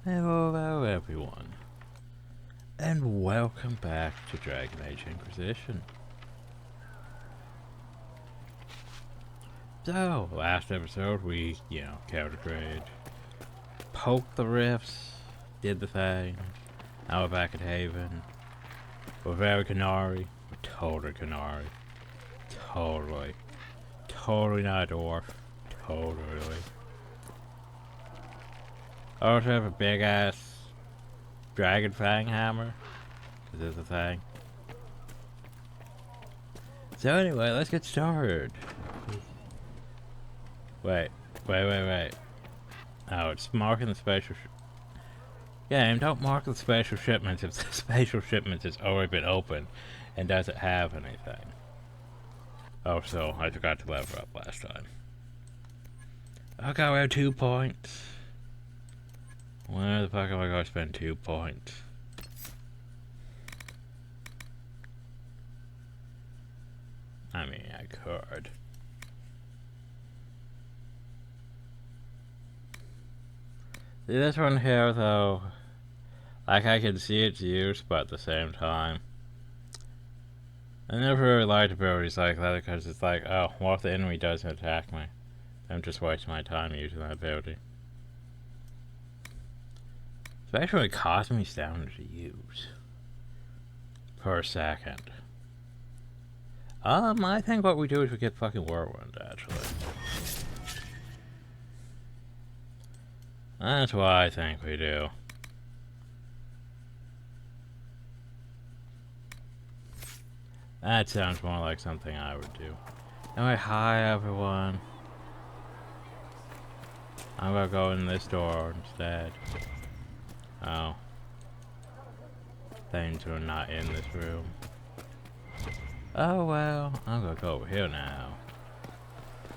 Hello everyone, and welcome back to Dragon Age Inquisition. So, last episode we, countergraded, poked the rifts, did the thing. Now we're back at Haven. We're very Canary. We're totally Canary. Totally. Totally not a dwarf. Totally. I also have a big ass dragon fang hammer. Is this a thing? So anyway, let's get started. Wait. Oh, it's marking the special Game, don't mark the special shipments if the special shipment has already been opened and doesn't have anything. Oh, so I forgot to level up last time. Okay, we have 2 points. Where the fuck am I going to spend 2 points? I mean, I could. See, this one here, though, like, I can see its use, but at the same time, I never really liked abilities like that because it's like, oh, what if the enemy doesn't attack me? I'm just wasting my time using that ability. Especially when it costs me stamina to use. Per second. I think what we do is we get fucking Whirlwind, actually. That's what I think we do. That sounds more like something I would do. Anyway, hi everyone. I'm gonna go in this door instead. Oh. Things are not in this room. Oh well, I'm gonna go over here now.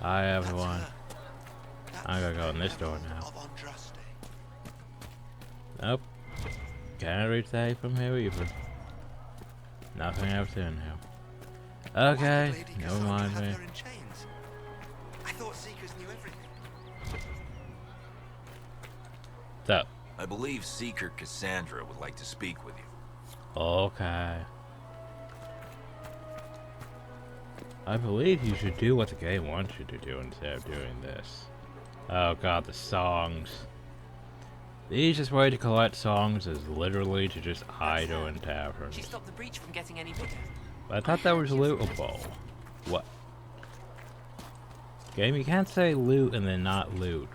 Hi everyone. I'm gonna go in this door now. Nope. Can't reach that from here either. Nothing else in here. Okay, never mind me. I thought Seekers knew everything. So. I believe Seeker Cassandra would like to speak with you. Okay. I believe you should do what the game wants you to do instead of doing this. Oh god, the songs. The easiest way to collect songs is literally to just idle in taverns. She stopped the breach from getting any bigger. But I thought that was lootable. What? Game, you can't say loot and then not loot.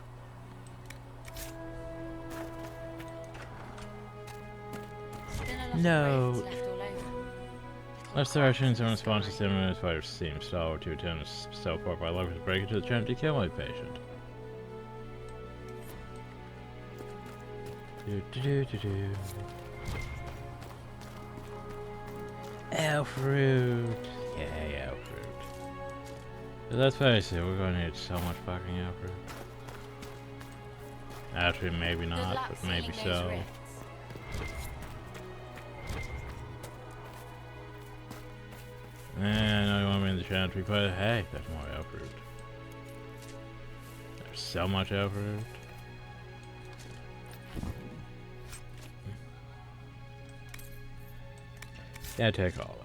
No. Let's start shooting some responses to him fighters seem slow to attend so far by looking to break into the champ to kill my patient. Elf fruit. Yeah, elf fruit. But let's face it, we're gonna need so much fucking elf fruit. Actually, maybe not, but maybe so. I know you want me in the chantry, but hey, there's more elf fruit. There's so much elf fruit. Yeah, take all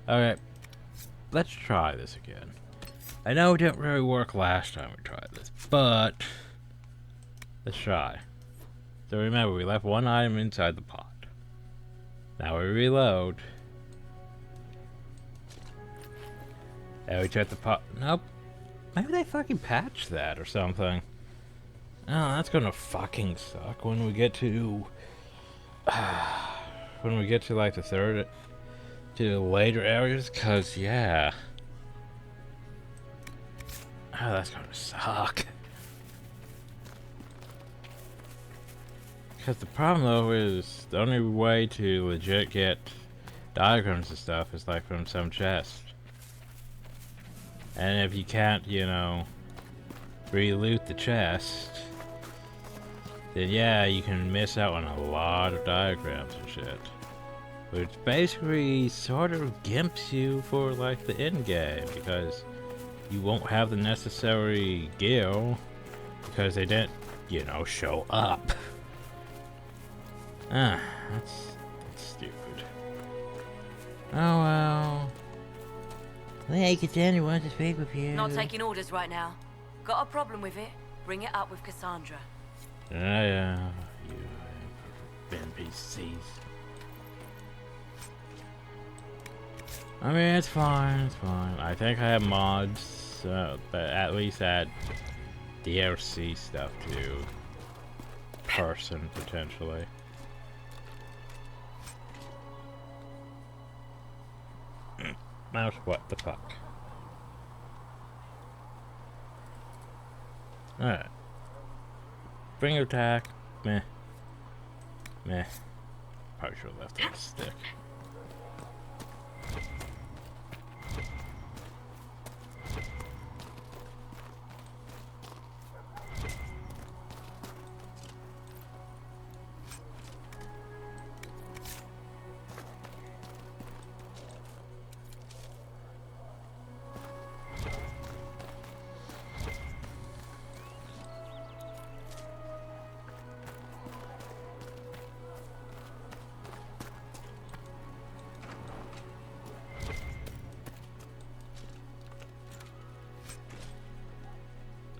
that. Okay, let's try this again. I know it didn't really work last time we tried this, but let's try. So remember, we left one item inside the pot. Now we reload. And we check the pot. Nope. Maybe they fucking patched that or something. Oh, that's gonna fucking suck when we get to when we get to like the third to the later areas, cause yeah. Oh, that's gonna suck. Because the problem though is the only way to legit get diagrams and stuff is like from some chest. And if you can't, re-loot the chest, then yeah, you can miss out on a lot of diagrams and shit. which basically sort of gimps you for like the end game because you won't have the necessary gear because they didn't, you know, show up. That's stupid. Oh well. Hey, Cassandra wants to speak with you. Not taking orders right now. Got a problem with it? Bring it up with Cassandra. Yeah, you NPCs. I mean, it's fine, it's fine. I think I have mods, but at least add DLC stuff to person, potentially. Mouse, what the fuck? Alright. Bring attack. Meh. Meh. Probably should have left that stick.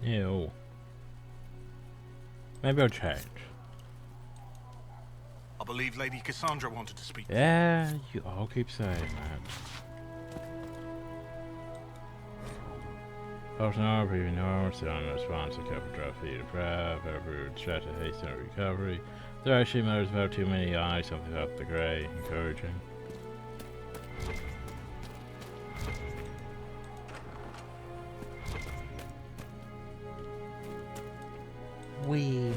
Ew. Maybe I'll change. I believe Lady Cassandra wanted to speak. Yeah, you all keep saying that. Personnel review norms on response to cover trophy to prep, every stretch of haste and recovery. There are actually matters about too many eyes, something about the gray, encouraging. We.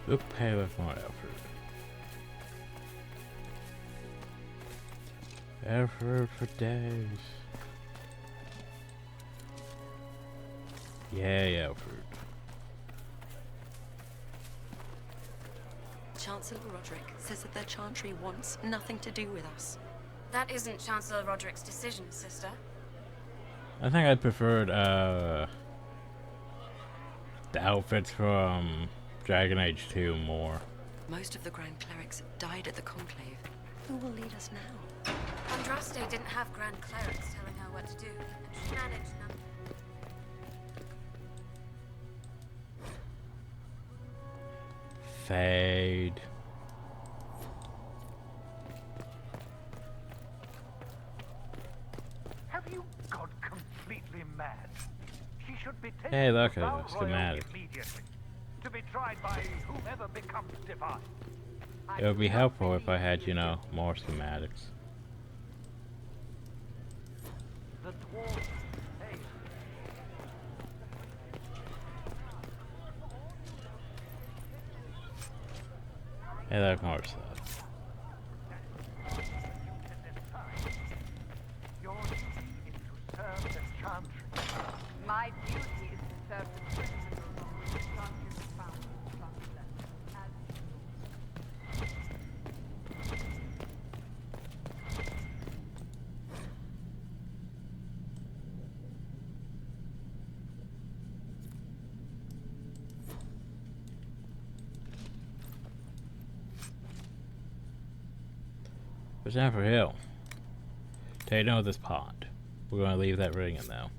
Look, pay with more effort. Effort for days. Yay, Alfred. Chancellor Roderick says that their chantry wants nothing to do with us. That isn't Chancellor Roderick's decision, sister. I think I preferred, the outfits from Dragon Age 2 more. Most of the Grand Clerics died at the Conclave. Who will lead us now? Andraste didn't have Grand Clerics telling her what to do, and she managed none. Fade. Have you got completely mad? She should be taken Hey, look to at Val the Royal schematic. immediately, to be tried by whomever becomes divine. It would be helpful if I had, you know, more schematics. The dwarf. Hey. Hey, look, more stuff. Your duty is to serve the chantry. My duty is to serve the principles on which the chantry was founded, Chancellor. It's time for Hill. Take note of this pond. We're gonna leave that ring in though.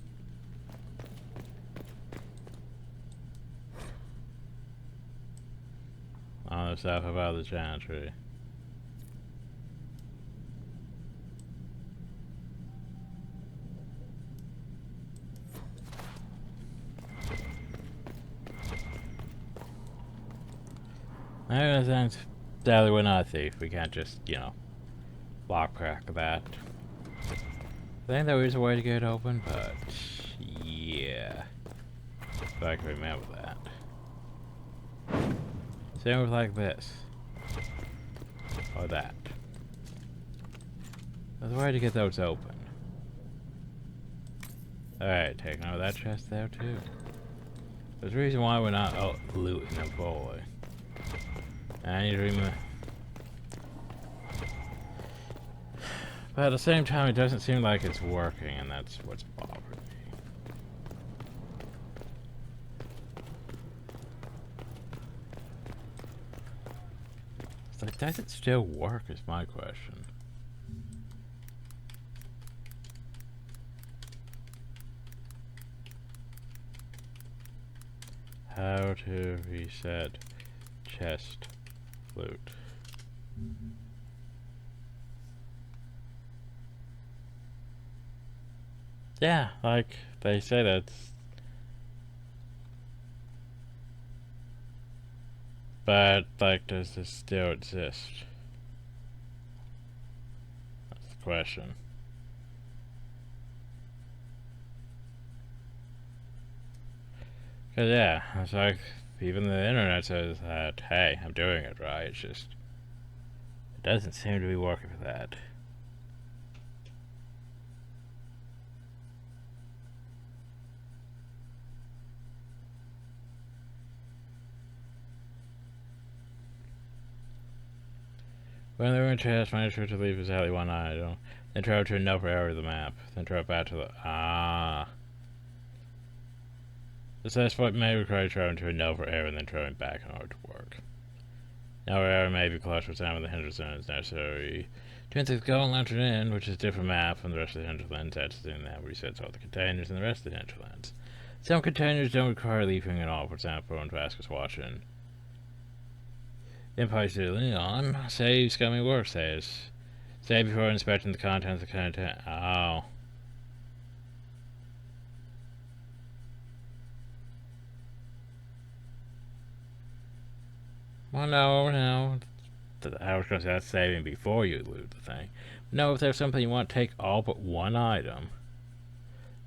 On the south about the giant tree. I think sadly we're not a thief. We can't just, you know, lock crack that. I think there is a way to get it open, but yeah. If I can remember that. Same with like this. Or that. There's a way to get those open. Alright, taking out that chest there too. There's a reason why we're not out looting a boy. I need to remember. But at the same time, it doesn't seem like it's working, and that's what's bothering me. It's like, does it still work is my question. How to reset chest loot. Yeah, like they say that's. But, like, does this still exist? That's the question. Cause yeah, it's like, even the internet says that, hey, I'm doing it right, it's just, it doesn't seem to be working for that. When they were in chest, make sure to leave exactly one item, then travel to another area of the map, then travel back to the, This exploit may require traveling to another area and then traveling back in order to work. Another area may be close to time when the hinterlands necessary to enter the Golden Lantern Inn, which is a different map from the rest of the hinterlands. Accessing that resets all the containers in the rest of the hinterlands. Some containers don't require leaving at all. For example, when Vasquez watching Empire City Leon, save Scummy Work saves. Save before inspecting the contents of the content. Oh. Well, no. I was going to say that's saving before you loot the thing. No, if there's something you want to take all but one item,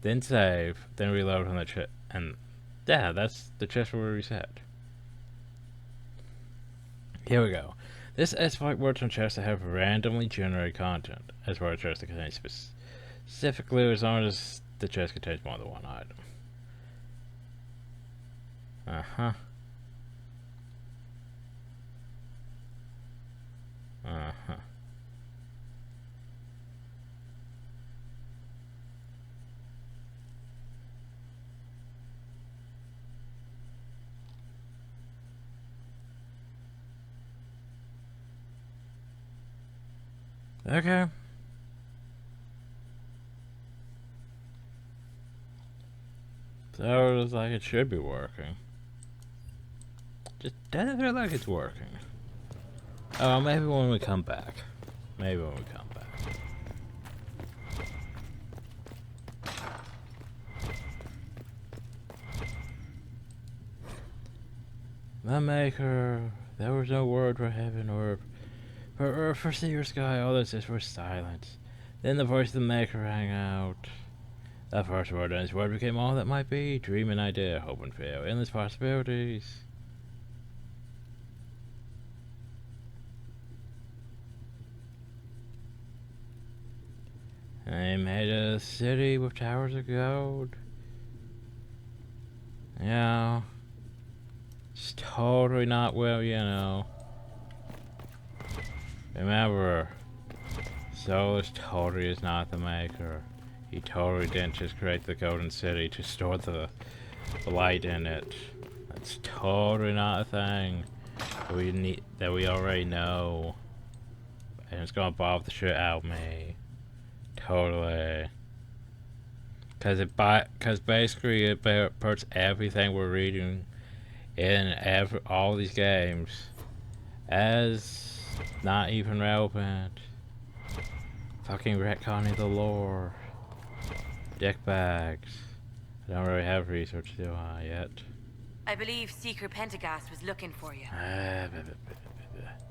then save, then reload on the chest, and yeah, that's the chest will reset. Here we go. This exploit works on chests that have randomly generated content, as well as chests that contain specifically as long as the chest contains more than one item. Uh-huh. Uh-huh. Okay. So it looks like it should be working. Just doesn't feel like it's working. Oh, maybe when we come back. Maybe when we come back. The Maker, there was no word for heaven or for earth, for sea or sky, all this is for silence. Then the voice of the Maker rang out. That first word and his word became all that might be, dream and idea, hope and fear, endless possibilities. They made a city with towers of gold. Yeah. It's totally not well, you know. Remember, Solus totally is not the Maker. He totally didn't just create the Golden City to store the light in it. That's totally not a thing that we already know. And it's gonna bother the shit out of me. Totally. Cause basically it puts everything we're reading in all these games as not even relevant. Fucking retconning the lore. Dickbags. I don't really have research do I yet. I believe Seeker Pentagast was looking for you. Can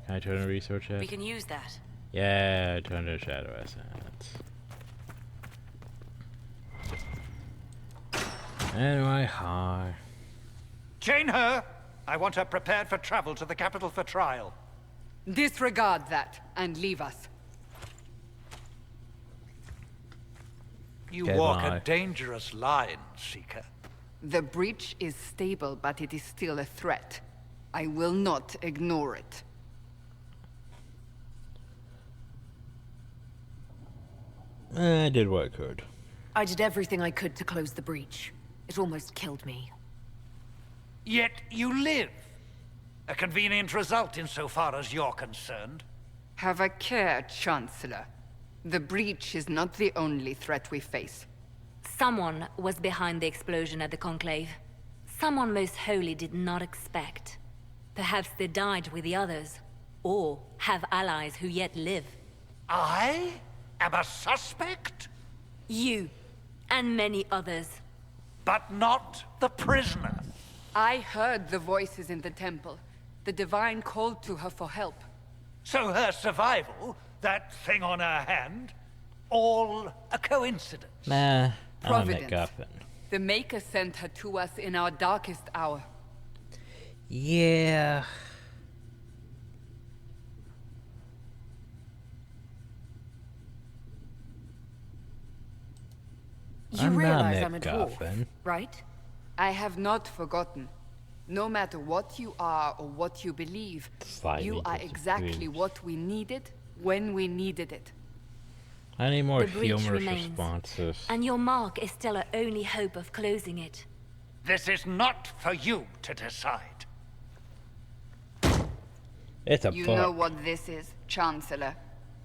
I turn to research yet? We can use that. Yeah, I turned to Shadow Essence. Anyway, hi. Chain her I want her prepared for travel to the capital for trial. Disregard that and leave us. You Okay, walk bye. a dangerous line, Seeker. The breach is stable, but it is still a threat. I will not ignore it. I did what I could. I did everything I could to close the breach. It almost killed me. Yet you live. A convenient result insofar as you're concerned. Have a care, Chancellor. The breach is not the only threat we face. Someone was behind the explosion at the Conclave. Someone Most Holy did not expect. Perhaps they died with the others, or have allies who yet live. I am a suspect? You, and many others. But not the prisoner. I heard the voices in the temple. The Divine called to her for help. So her survival, that thing on her hand, all a coincidence. Nah, I'm a Providence. MacGuffin. The Maker sent her to us in our darkest hour. Yeah. You I'm not realize I'm a dwarf, MacGuffin. right? I have not forgotten. No matter what you are or what you believe, Fighting you are with the exactly breach. what we needed when we needed it. I need more The breach humorous remains, responses. and your mark is still our only hope of closing it. This is not for you to decide. It's a You book. know what this is, Chancellor.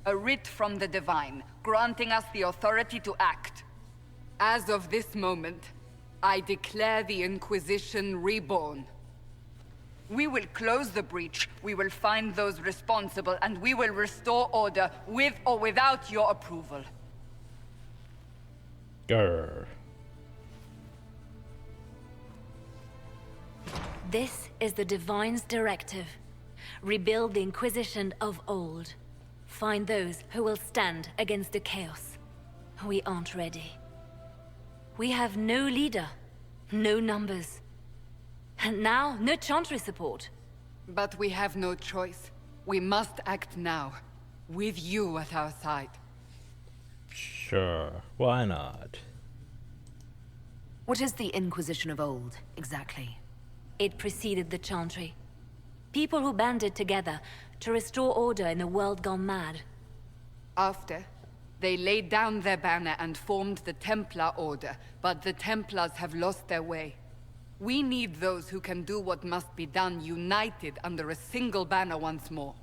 A writ from the Divine, granting us the authority to act. As of this moment, I declare the Inquisition reborn. We will close the breach, we will find those responsible, and we will restore order with or without your approval. Grr. This is the Divine's directive. Rebuild the Inquisition of old. Find those who will stand against the chaos. We aren't ready. We have no leader, no numbers. And now, no Chantry support. But we have no choice. We must act now, with you at our side. Sure, why not? What is the Inquisition of old, exactly? It preceded the Chantry. People who banded together to restore order in a world gone mad. After, they laid down their banner and formed the Templar Order, but the Templars have lost their way. We need those who can do what must be done, united under a single banner once more.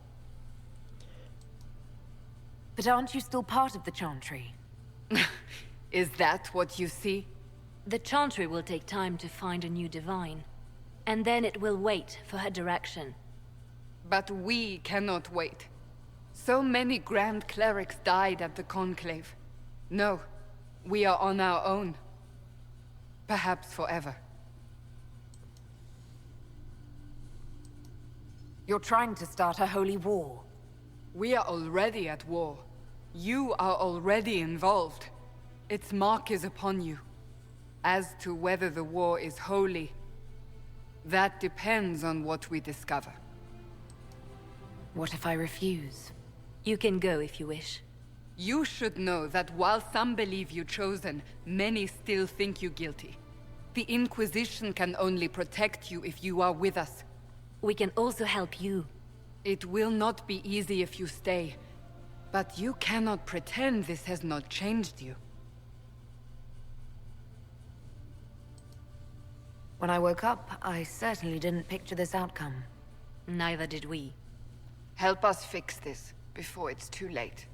But aren't you still part of the Chantry? Is that what you see? The Chantry will take time to find a new Divine. And then it will wait for her direction. But we cannot wait. So many Grand Clerics died at the Conclave. No, we are on our own. Perhaps forever. You're trying to start a holy war. We are already at war. You are already involved. Its mark is upon you. As to whether the war is holy, that depends on what we discover. What if I refuse? You can go if you wish. You should know that while some believe you chosen, many still think you guilty. The Inquisition can only protect you if you are with us. We can also help you. It will not be easy if you stay, but you cannot pretend this has not changed you. When I woke up, I certainly didn't picture this outcome. Neither did we. Help us fix this before it's too late.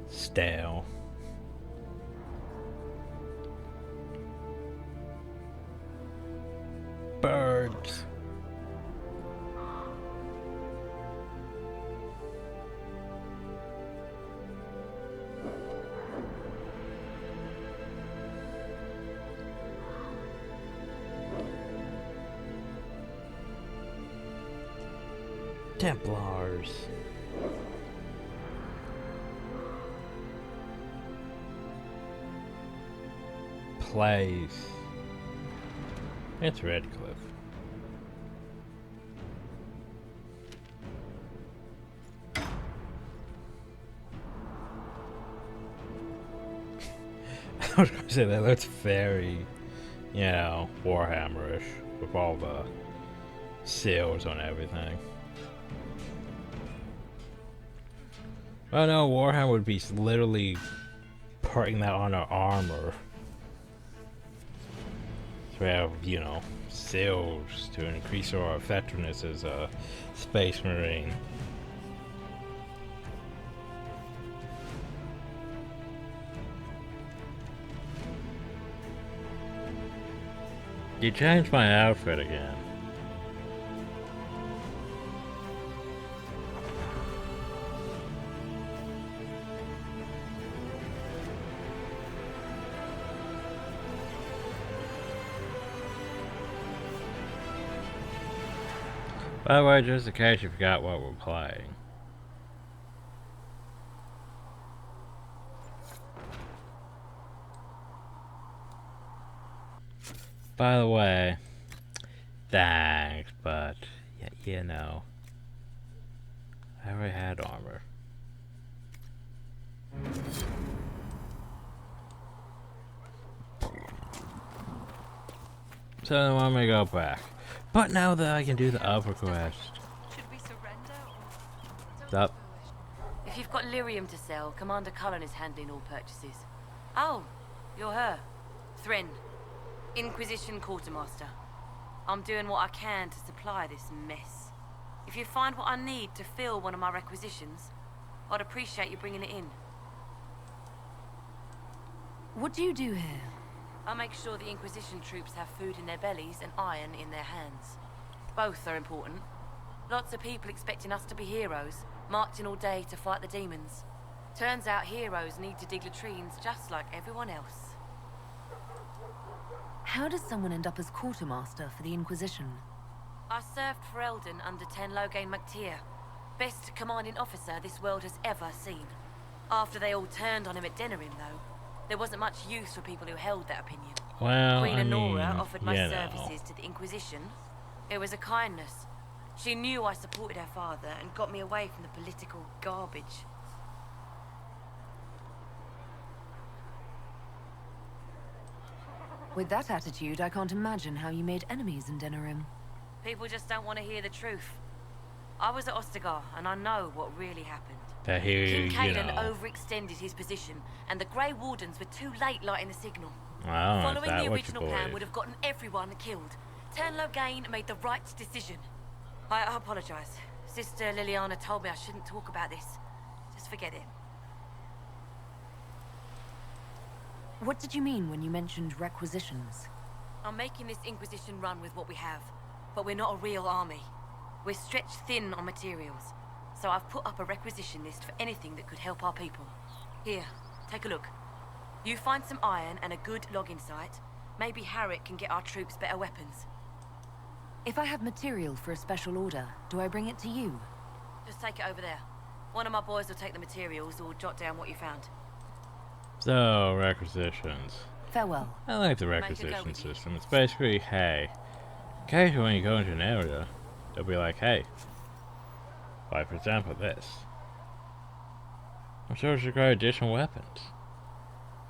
Stale. Templars. Place. It's Redcliffe. I was gonna say that looks very, you know, Warhammer-ish with all the seals on everything. Oh no, Warhammer would be literally putting that on our armor. So we have, you know, seals to increase our effectiveness as a space marine. You changed my outfit again. By the way, just in case you forgot what we're playing. By the way, thanks, but you know, I already had armor. So they want me to go back. But now that I can do the upper quest. Should we surrender? Stop. If you've got lyrium to sell, Commander Cullen is handling all purchases. Oh, you're her. Thren. Inquisition Quartermaster. I'm doing what I can to supply this mess. If you find what I need to fill one of my requisitions, I'd appreciate you bringing it in. What do you do here? I make sure the Inquisition troops have food in their bellies and iron in their hands. Both are important. Lots of people expecting us to be heroes, marching all day to fight the demons. Turns out heroes need to dig latrines just like everyone else. How does someone end up as quartermaster for the Inquisition? I served for Eldon under Ten Loghain MacTier, best commanding officer this world has ever seen. After they all turned on him at Denerim, though, there wasn't much use for people who held that opinion. Well, Queen I Honora mean, offered my you know. services to the Inquisition. It was a kindness. She knew I supported her father and got me away from the political garbage. With that attitude, I can't imagine how you made enemies in Denerim. People just don't want to hear the truth. I was at Ostagar, and I know what really happened. That he, King you Caelan know. overextended his position, and the Grey Wardens were too late lighting the signal. Well, is Following that the what you original plan believe? would have gotten everyone killed. Ten Loghain made the right decision. I apologize. Sister Liliana told me I shouldn't talk about this. Just forget it. What did you mean when you mentioned requisitions? I'm making this Inquisition run with what we have, but we're not a real army. We're stretched thin on materials, so I've put up a requisition list for anything that could help our people. Here, take a look. You find some iron and a good login site, maybe Harriet can get our troops better weapons. If I have material for a special order, do I bring it to you? Just take it over there. One of my boys will take the materials or jot down what you found. So, requisitions. Farewell. I like the Make a go requisition with you. system. It's basically, hey, occasionally when you go into an area, they'll be like, hey, like for example this. I'm sure it's require additional weapons.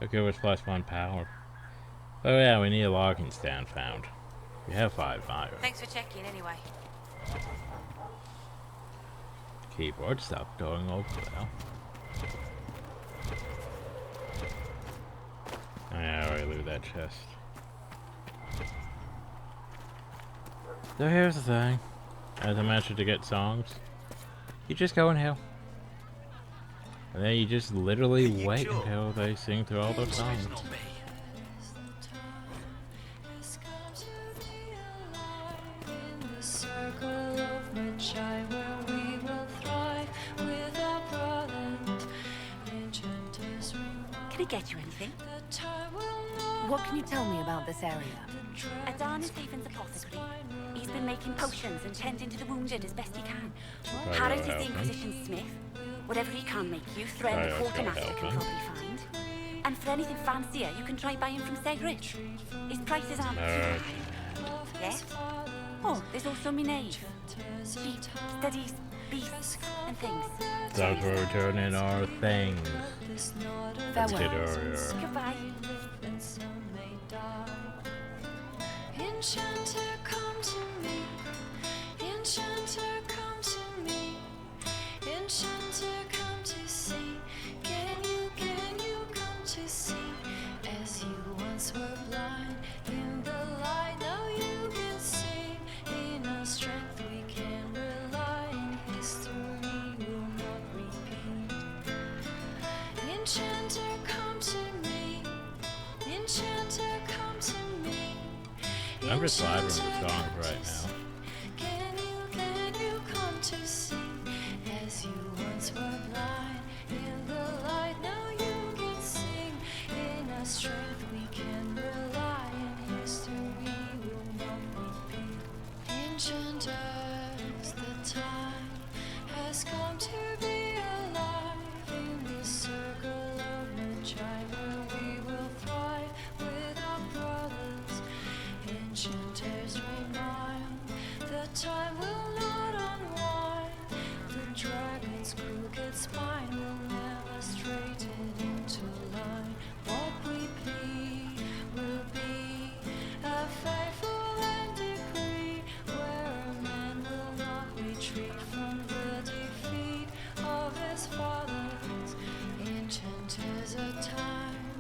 Okay, with +1 power. Oh yeah, we need a logging stand found. We have 5 iron. Thanks for checking anyway. Keyboard stuff going over there. I already looted that chest. So here's the thing. As I mentioned to get songs, you just go in here. And then you just literally wait until they sing through all those songs. Can I get you anything? What can you tell me about this area? Adan is Stephen's apothecary. He's been making potions and tending to the wounded as best he can. Harris is the Inquisition smith. Whatever he can make you, Thren the quartermaster can probably find. And for anything fancier, you can try buying from Segridge. His prices aren't too high. Yes? Oh, there's also my knave. She studies beasts and things. That's where we turn in our things. Let's get earlier. Goodbye. Enchanter, come to me. Enchanter, come to me. Enchanter, come to see. Can you come to see? As you once were blind in the light, now you can sing. In our strength we can rely, and history will not repeat. Enchanter, come to me. Enchanter, come to me. I'm just vibing with the songs right now. Can you come to see? As you once were blind in the light, now you can sing. In our strength we can rely, and history will not repeat. Enchanters, the time has come to be alive in this circle of Magi, where we will thrive with our brothers. Enchanters remind, the time will not unwind. The dragon's crooked spine will never straighten into line. What we plead will be a faithful and decree, where a man will not retreat from the defeat of his fathers. Enchanters, a time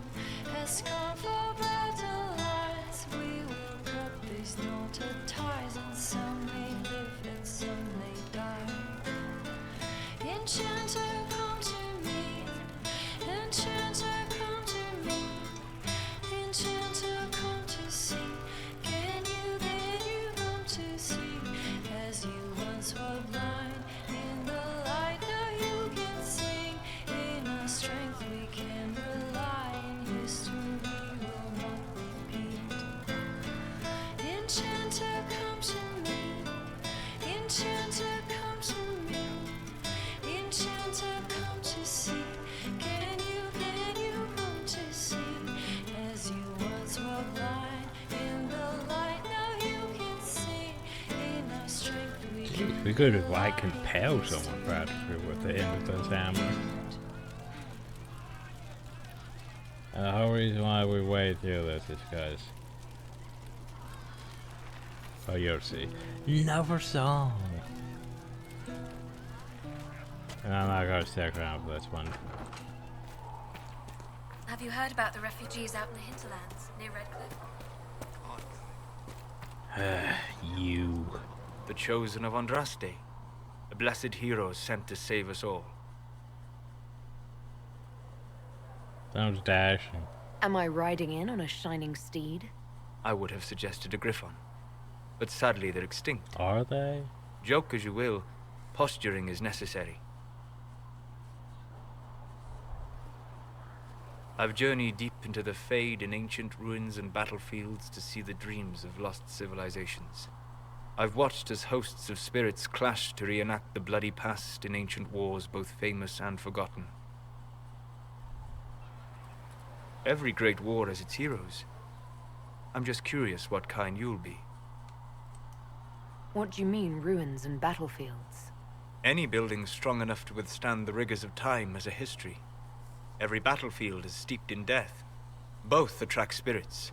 has come for better lives. We will cut these knotted ties, and some may live and some may die. Enchanter, come to me. Enchanter, come to me. Enchanter, come to see. Can you come to see? As you once were blind in the light, now you can sing. In our strength we can rely, and history will not repeat. Enchanter, come to me. Enchanter, come to me. Enchanter, come to see. Can you come to see? As you once were blind in the light, now you can sing. In our strength we can. We could have like compelled someone practically with the end of this hammer. The whole reason why we wait through this is because. Oh, you'll see. Another song. And I'm not gonna stick around for this one. Have you heard about the refugees out in the hinterlands near Redcliffe? You. The chosen of Andraste. The blessed heroes sent to save us all. Sounds dashing. Am I riding in on a shining steed? I would have suggested a griffon, but sadly they're extinct. Are they? Joke as you will, posturing is necessary. I've journeyed deep into the Fade in ancient ruins and battlefields to see the dreams of lost civilizations. I've watched as hosts of spirits clash to reenact the bloody past in ancient wars both famous and forgotten. Every great war has its heroes. I'm just curious what kind you'll be. What do you mean, ruins and battlefields? Any building strong enough to withstand the rigors of time has a history. Every battlefield is steeped in death. Both attract spirits.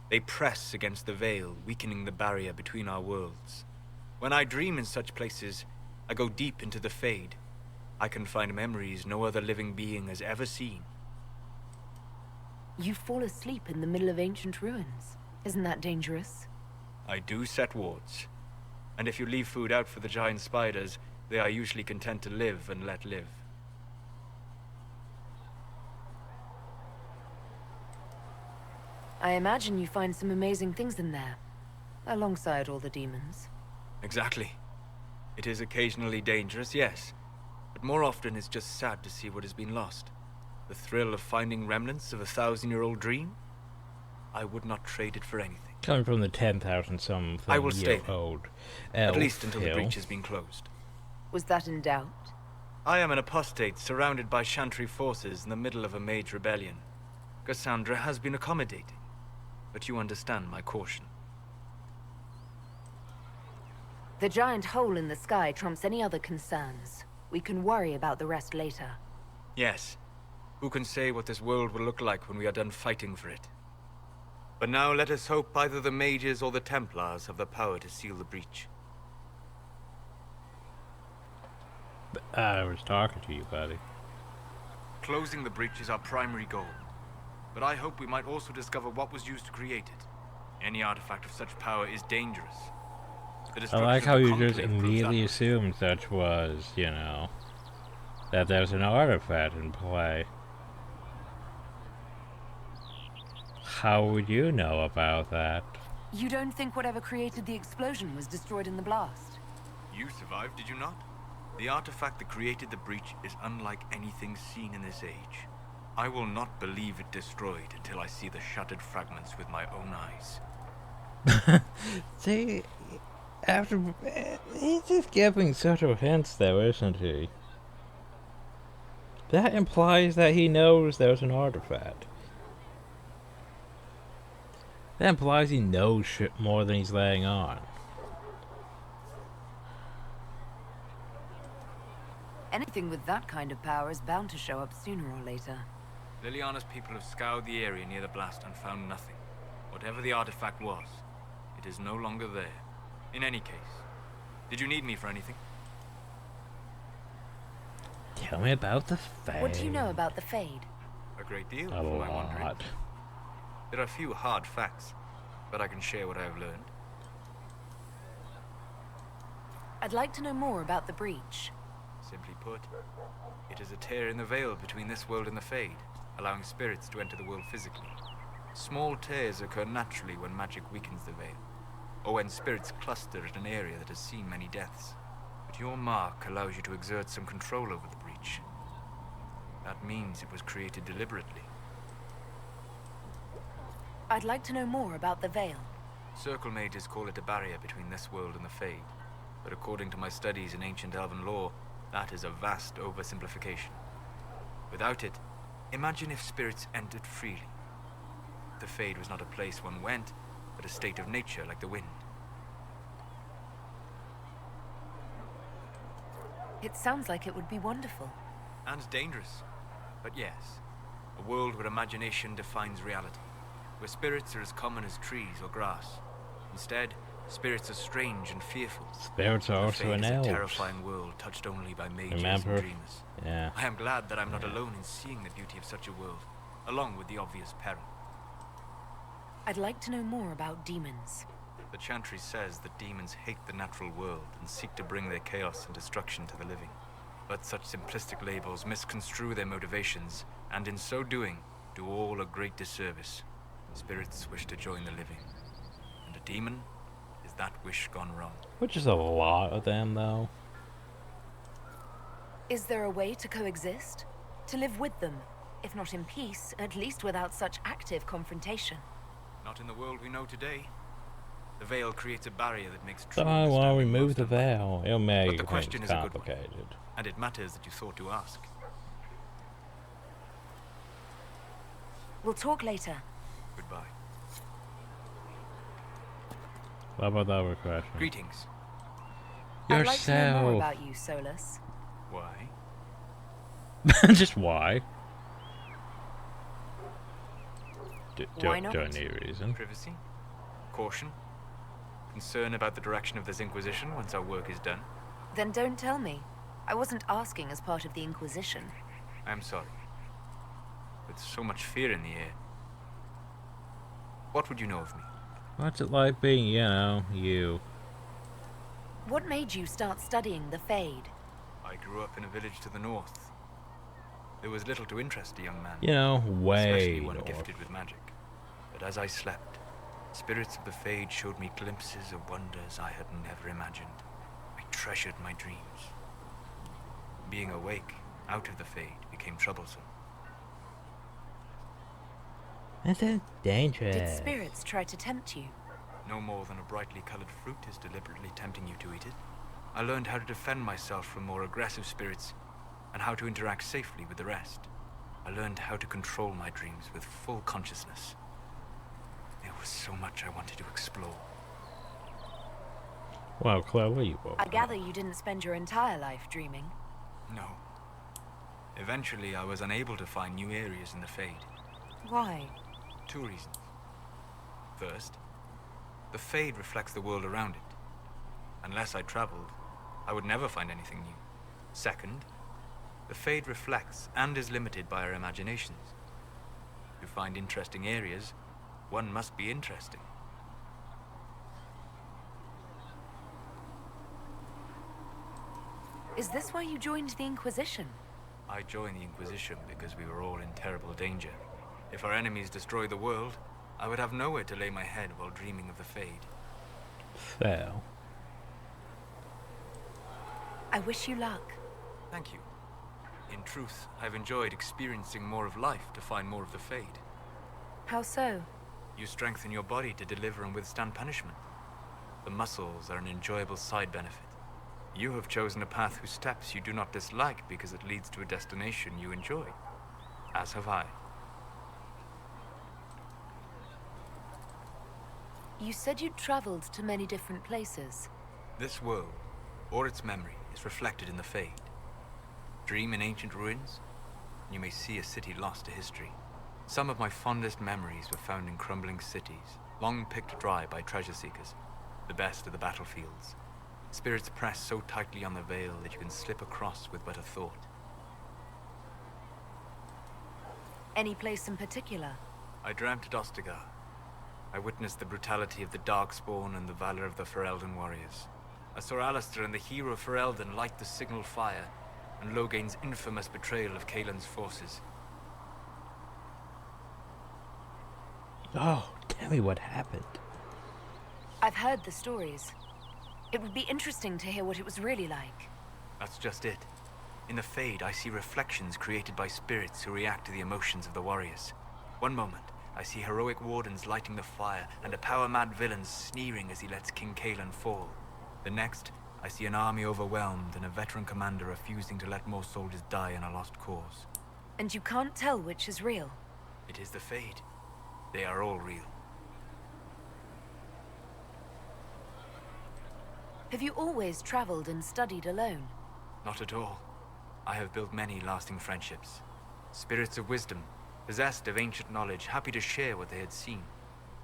They press against the veil, weakening the barrier between our worlds. When I dream in such places, I go deep into the Fade. I can find memories no other living being has ever seen. You fall asleep in the middle of ancient ruins. Isn't that dangerous? I do set wards. And if you leave food out for the giant spiders, they are usually content to live and let live. I imagine you find some amazing things in there, alongside all the demons. Exactly. It is occasionally dangerous, yes, but more often it's just sad to see what has been lost. The thrill of finding remnants of a 1,000-year-old dream? I would not trade it for anything. Coming from the 10,000-something I will stay year old at least until the hill. breach has been closed. Was that in doubt? I am an apostate surrounded by Chantry forces in the middle of a mage rebellion. Cassandra has been accommodating, but you understand my caution. The giant hole in the sky trumps any other concerns. We can worry about the rest later. Yes. Who can say what this world will look like when we are done fighting for it? But now let us hope either the mages or the Templars have the power to seal the breach. I was talking to you, buddy. Closing the breach is our primary goal. But I hope we might also discover what was used to create it. Any artifact of such power is dangerous. I like how you just immediately assumed such was, you know, that there's an artifact in play. How would you know about that? You don't think whatever created the explosion was destroyed in the blast? You survived, did you not? The artifact that created the breach is unlike anything seen in this age. I will not believe it destroyed until I see the shattered fragments with my own eyes. See, after he's just giving subtle hints, though, isn't he? That implies that he knows there's an artifact. That implies he knows shit more than he's laying on. Anything with that kind of power is bound to show up sooner or later. Liliana's people have scoured the area near the blast and found nothing. Whatever the artifact was, it is no longer there. In any case, did you need me for anything? Tell me about the Fade. What do you know about the Fade? A great deal, A for my wondering. lot. There are few hard facts, but I can share what I have learned. I'd like to know more about the breach. Simply put, it is a tear in the veil between this world and the Fade, allowing spirits to enter the world physically. Small tears occur naturally when magic weakens the veil, or when spirits cluster at an area that has seen many deaths. But your mark allows you to exert some control over the breach. That means it was created deliberately. I'd like to know more about the veil. Circle mages call it a barrier between this world and the Fade, but according to my studies in ancient elven lore, that is a vast oversimplification. Without it, imagine if spirits entered freely. The Fade was not a place one went, but a state of nature like the wind. It sounds like it would be wonderful. And dangerous. But yes, a world where imagination defines reality, where spirits are as common as trees or grass. Instead, spirits are strange and fearful. Spirits are also an elf. A terrifying world touched only by mages Remember? and dreamers. Yeah. I am glad that I'm not alone in seeing the beauty of such a world, along with the obvious peril. I'd like to know more about demons. The Chantry says that demons hate the natural world and seek to bring their chaos and destruction to the living. But such simplistic labels misconstrue their motivations, and in so doing, do all a great disservice. Spirits wish to join the living, and a demon is that wish gone wrong. Which is a lot of them, though. Is there a way to coexist? To live with them? If not in peace, at least without such active confrontation. Not in the world we know today. The veil creates a barrier that makes So I want to remove the veil. It'll make But the question things is a good one, complicated. and it matters that you thought to ask. We'll talk later. Goodbye. What about the other question? Greetings. I'd like to know more Yourself. about you, Solus. Why? Just why? Why not? Don't need a reason. Privacy? Caution? Concern about the direction of this Inquisition once our work is done? Then don't tell me. I wasn't asking as part of the Inquisition. I am sorry. With so much fear in the air. What would you know of me? What's it like being, you know, you? What made you start studying the Fade? I grew up in a village to the north. There was little to interest a young man. You know, way especially one north. gifted with magic. But as I slept, spirits of the Fade showed me glimpses of wonders I had never imagined. I treasured my dreams. Being awake, out of the Fade, became troublesome. This is dangerous. Did spirits try to tempt you? No more than a brightly colored fruit is deliberately tempting you to eat it. I learned how to defend myself from more aggressive spirits, and how to interact safely with the rest. I learned how to control my dreams with full consciousness. There was so much I wanted to explore. Well, Chloe, I gather you didn't spend your entire life dreaming. No. Eventually, I was unable to find new areas in the Fade. Why? 2 reasons. First, the Fade reflects the world around it. Unless I traveled, I would never find anything new. Second, the Fade reflects and is limited by our imaginations. To find interesting areas, one must be interesting. Is this why you joined the Inquisition? I joined the Inquisition because we were all in terrible danger. If our enemies destroyed the world, I would have nowhere to lay my head while dreaming of the Fade. Fail. I wish you luck. Thank you. In truth, I've enjoyed experiencing more of life to find more of the Fade. How so? You strengthen your body to deliver and withstand punishment. The muscles are an enjoyable side benefit. You have chosen a path whose steps you do not dislike because it leads to a destination you enjoy. As have I. You said you'd traveled to many different places. This world, or its memory, is reflected in the Fade. Dream in ancient ruins, and you may see a city lost to history. Some of my fondest memories were found in crumbling cities, long picked dry by treasure seekers, the best of the battlefields. Spirits press so tightly on the veil that you can slip across with but a thought. Any place in particular? I dreamt at Ostagar. I witnessed the brutality of the Darkspawn and the valor of the Ferelden warriors. I saw Alistair and the hero of Ferelden light the signal fire, and Logain's infamous betrayal of Kaelin's forces. Oh, tell me what happened. I've heard the stories. It would be interesting to hear what it was really like. That's just it. In the Fade, I see reflections created by spirits who react to the emotions of the warriors. One moment, I see heroic wardens lighting the fire, and a power-mad villain sneering as he lets King Kaelin fall. The next, I see an army overwhelmed and a veteran commander refusing to let more soldiers die in a lost cause. And you can't tell which is real? It is the Fade. They are all real. Have you always traveled and studied alone? Not at all. I have built many lasting friendships. Spirits of wisdom, possessed of ancient knowledge, happy to share what they had seen.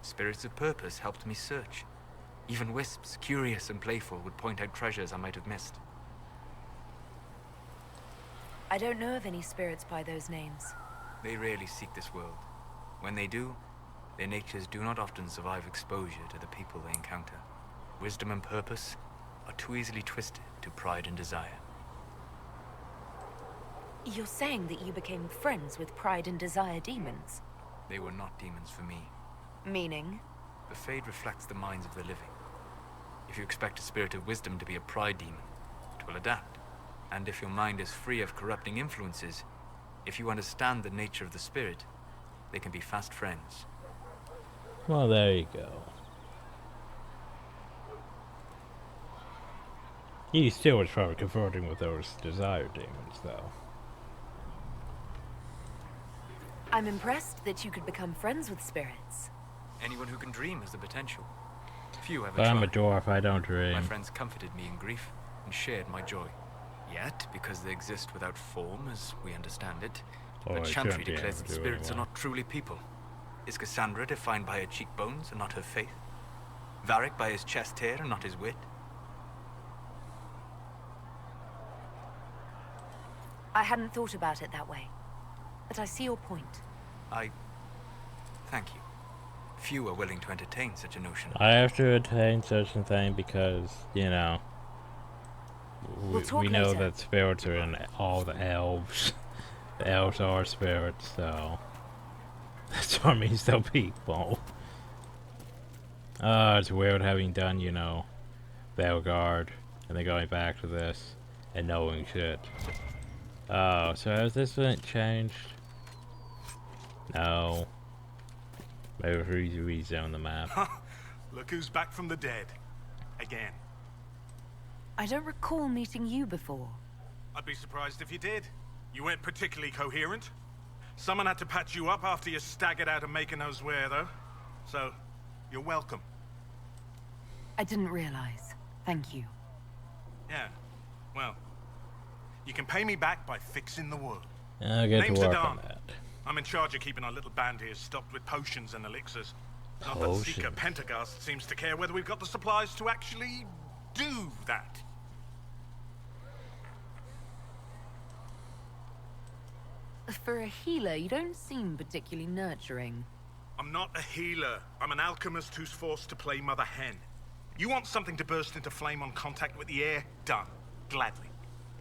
Spirits of purpose helped me search. Even wisps, curious and playful, would point out treasures I might have missed. I don't know of any spirits by those names. They rarely seek this world. When they do, their natures do not often survive exposure to the people they encounter. Wisdom and purpose are too easily twisted to pride and desire. You're saying that you became friends with pride and desire demons? They were not demons for me. Meaning? The Fade reflects the minds of the living. If you expect a spirit of wisdom to be a pride demon, it will adapt. And if your mind is free of corrupting influences, if you understand the nature of the spirit, they can be fast friends. Well, there you go. You still would try confronting with those desire demons, though. I'm impressed that you could become friends with spirits. Anyone who can dream has the potential. Few ever But I'm a tried. dwarf, I don't dream. My friends comforted me in grief and shared my joy. Yet, because they exist without form, as we understand it, Oh, the I Chantry shouldn't be declares able that to do spirits are anymore. not truly people. Is Cassandra defined by her cheekbones and not her faith? Varric by his chest hair and not his wit? I hadn't thought about it that way, but I see your point. Thank you. Few are willing to entertain such a notion. I have to attain such a thing because, you know, we know that spirits are in all the elves. The elves are spirits, so that's what means they're people. It's weird having done, you know, Veilguard, and then going back to this and knowing shit. Oh, so has this been changed? No. Maybe rezone the map. Look who's back from the dead. Again. I don't recall meeting you before. I'd be surprised if you did. You weren't particularly coherent. Someone had to patch you up after you staggered out of making knows where, though. So, you're welcome. I didn't realize. Thank you. Yeah. Well, you can pay me back by fixing the world. I'll get Name's to work Adam. on that. I'm in charge of keeping our little band here stocked with potions and elixirs. Not that Seeker Pentagast seems to care whether we've got the supplies to actually do that. For a healer, you don't seem particularly nurturing. I'm not a healer. I'm an alchemist who's forced to play Mother Hen. You want something to burst into flame on contact with the air? Done. Gladly.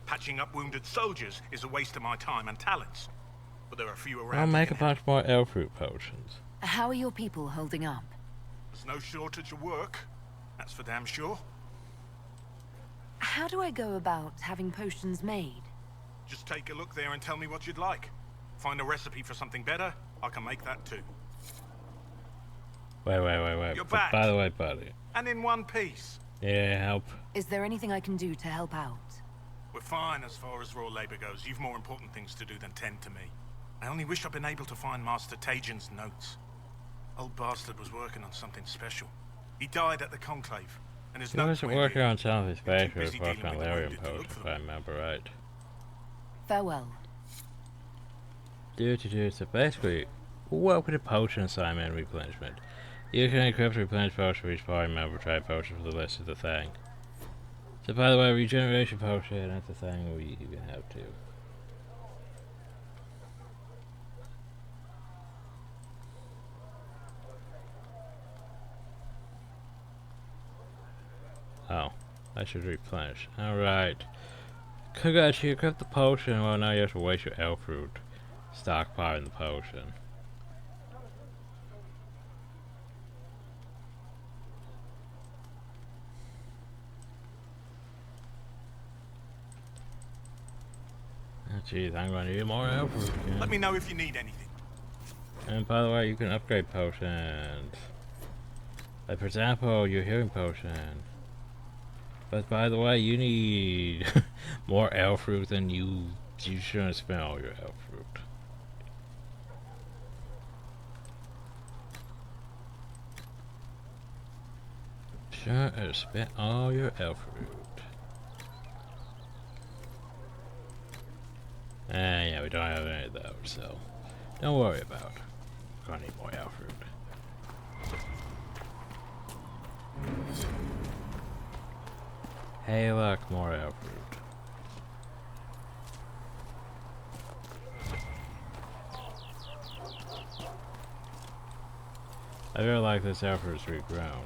Patching up wounded soldiers is a waste of my time and talents. But there are a few around. I'll make a bunch more elf fruit potions. How are your people holding up? There's no shortage of work. That's for damn sure. How do I go about having potions made? Just take a look there and tell me what you'd like. Find a recipe for something better, I can make that too. Wait. You're back. By the way, buddy. And in one piece. Yeah, help. Is there anything I can do to help out? We're fine as far as raw labor goes. You've more important things to do than tend to me. I only wish I'd been able to find Master Tajin's notes. Old bastard was working on something special. He died at the Conclave, and his He notes wasn't were working here. on some of his You're too facials, busy working dealing on with the Lyrium wounded to look potions, for if I them. remember right. Farewell. So basically, welcome to potion assignment and replenishment. You can equip the replenished potion for each party member, try potion for the rest of the thing. So by the way, regeneration potion, that's a thing we even have too. Oh, I should replenish. Alright. Congrats, you equipped the potion. Well, now you have to waste your elf fruit stockpiling the potion. Oh, jeez, I'm going to need more elf fruit again. Let me know if you need anything. And by the way, you can upgrade potions. Like, for example, your healing potion. But by the way, you need more elf fruit than you shouldn't spend all your elf fruit. Sure, spend all your elf fruit. Yeah, we don't have any of those, so don't worry about it. We're gonna need more elf fruit. Hey, look, more elf fruit. I feel like this elf fruit's regrown.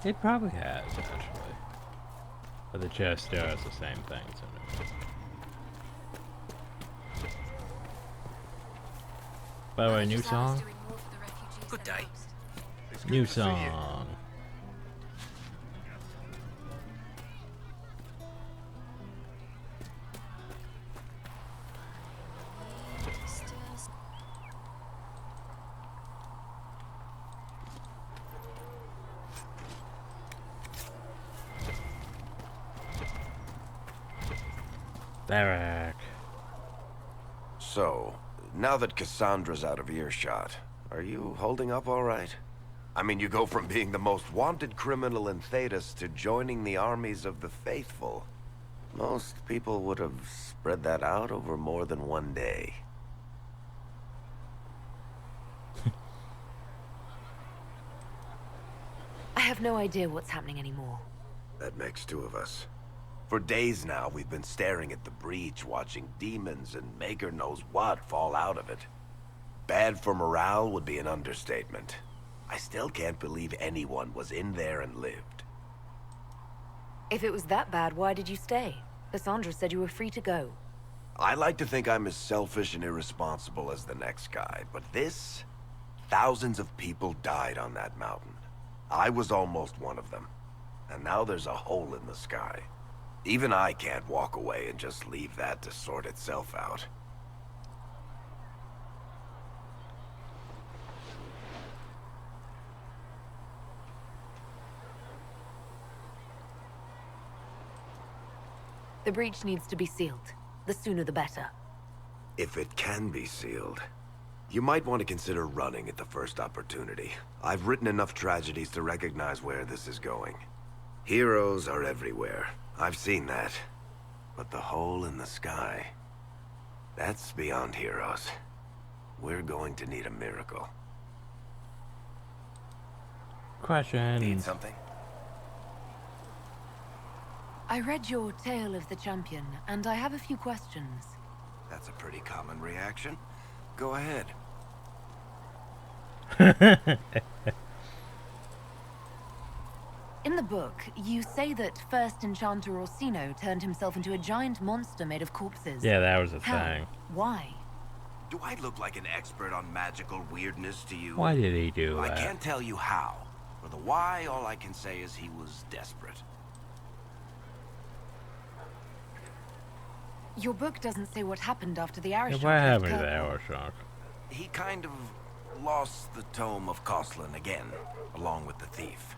It probably has, actually. But the chest still has the same things in it. By the way, new song? Good day. New song. Derek. So, now that Cassandra's out of earshot, are you holding up all right? I mean, you go from being the most wanted criminal in Thedas to joining the armies of the faithful. Most people would have spread that out over more than one day. I have no idea what's happening anymore. That makes two of us. For days now, we've been staring at the breach, watching demons and maker knows what fall out of it. Bad for morale would be an understatement. I still can't believe anyone was in there and lived. If it was that bad, why did you stay? Cassandra said you were free to go. I like to think I'm as selfish and irresponsible as the next guy, but this... Thousands of people died on that mountain. I was almost one of them. And now there's a hole in the sky. Even I can't walk away and just leave that to sort itself out. The breach needs to be sealed. The sooner the better. If it can be sealed, you might want to consider running at the first opportunity. I've written enough tragedies to recognize where this is going. Heroes are everywhere. I've seen that. But the hole in the sky, that's beyond heroes. We're going to need a miracle. Question. Need something? I read your Tale of the Champion, and I have a few questions. That's a pretty common reaction. Go ahead. In the book, you say that first Enchanter Orsino turned himself into a giant monster made of corpses. Yeah, that was a How? thing. Why? Do I look like an expert on magical weirdness to you? Why did he do I that? can't tell you how. For the why, all I can say is he was desperate. Your book doesn't say what happened after the arrow Yeah, shot. what left happened to the Kirkwall. arrow shock? He kind of lost the tome of Coslin again, along with the thief.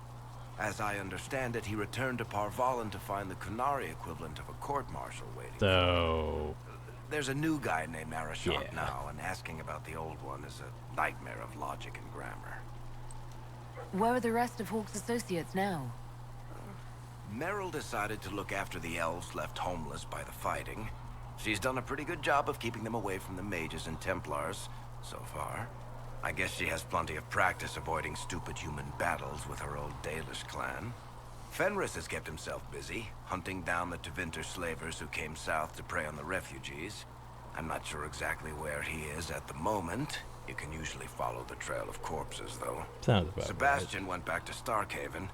As I understand it, he returned to Parvalin to find the Kunari equivalent of a court-martial waiting. So... There's a new guy named Arashok Yeah. now, and asking about the old one is a nightmare of logic and grammar. Where are the rest of Hawke's associates now? Meryl decided to look after the elves left homeless by the fighting. She's done a pretty good job of keeping them away from the mages and Templars, so far. I guess she has plenty of practice avoiding stupid human battles with her old Dalish clan. Fenris has kept himself busy, hunting down the Tevinter slavers who came south to prey on the refugees. I'm not sure exactly where he is at the moment. You can usually follow the trail of corpses, though. Sounds about Sebastian went back to Starkhaven.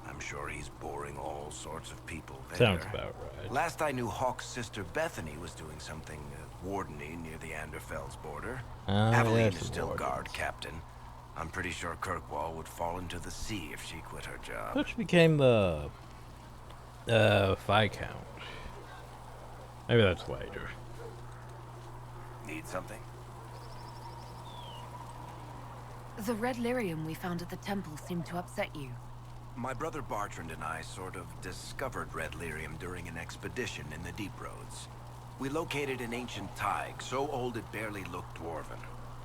I'm sure he's boring all sorts of people there. Sounds about right. Last I knew, Hawk's sister Bethany was doing something wardeny near the Anderfell's border. Aveline yes, is still wardens. guard captain. I'm pretty sure Kirkwall would fall into the sea if she quit her job. Which became the... Viscount. Maybe that's later. Need something? The red lyrium we found at the temple seemed to upset you. My brother Bartrand and I sort of discovered red lyrium during an expedition in the Deep Roads. We located an ancient Tig, so old it barely looked dwarven.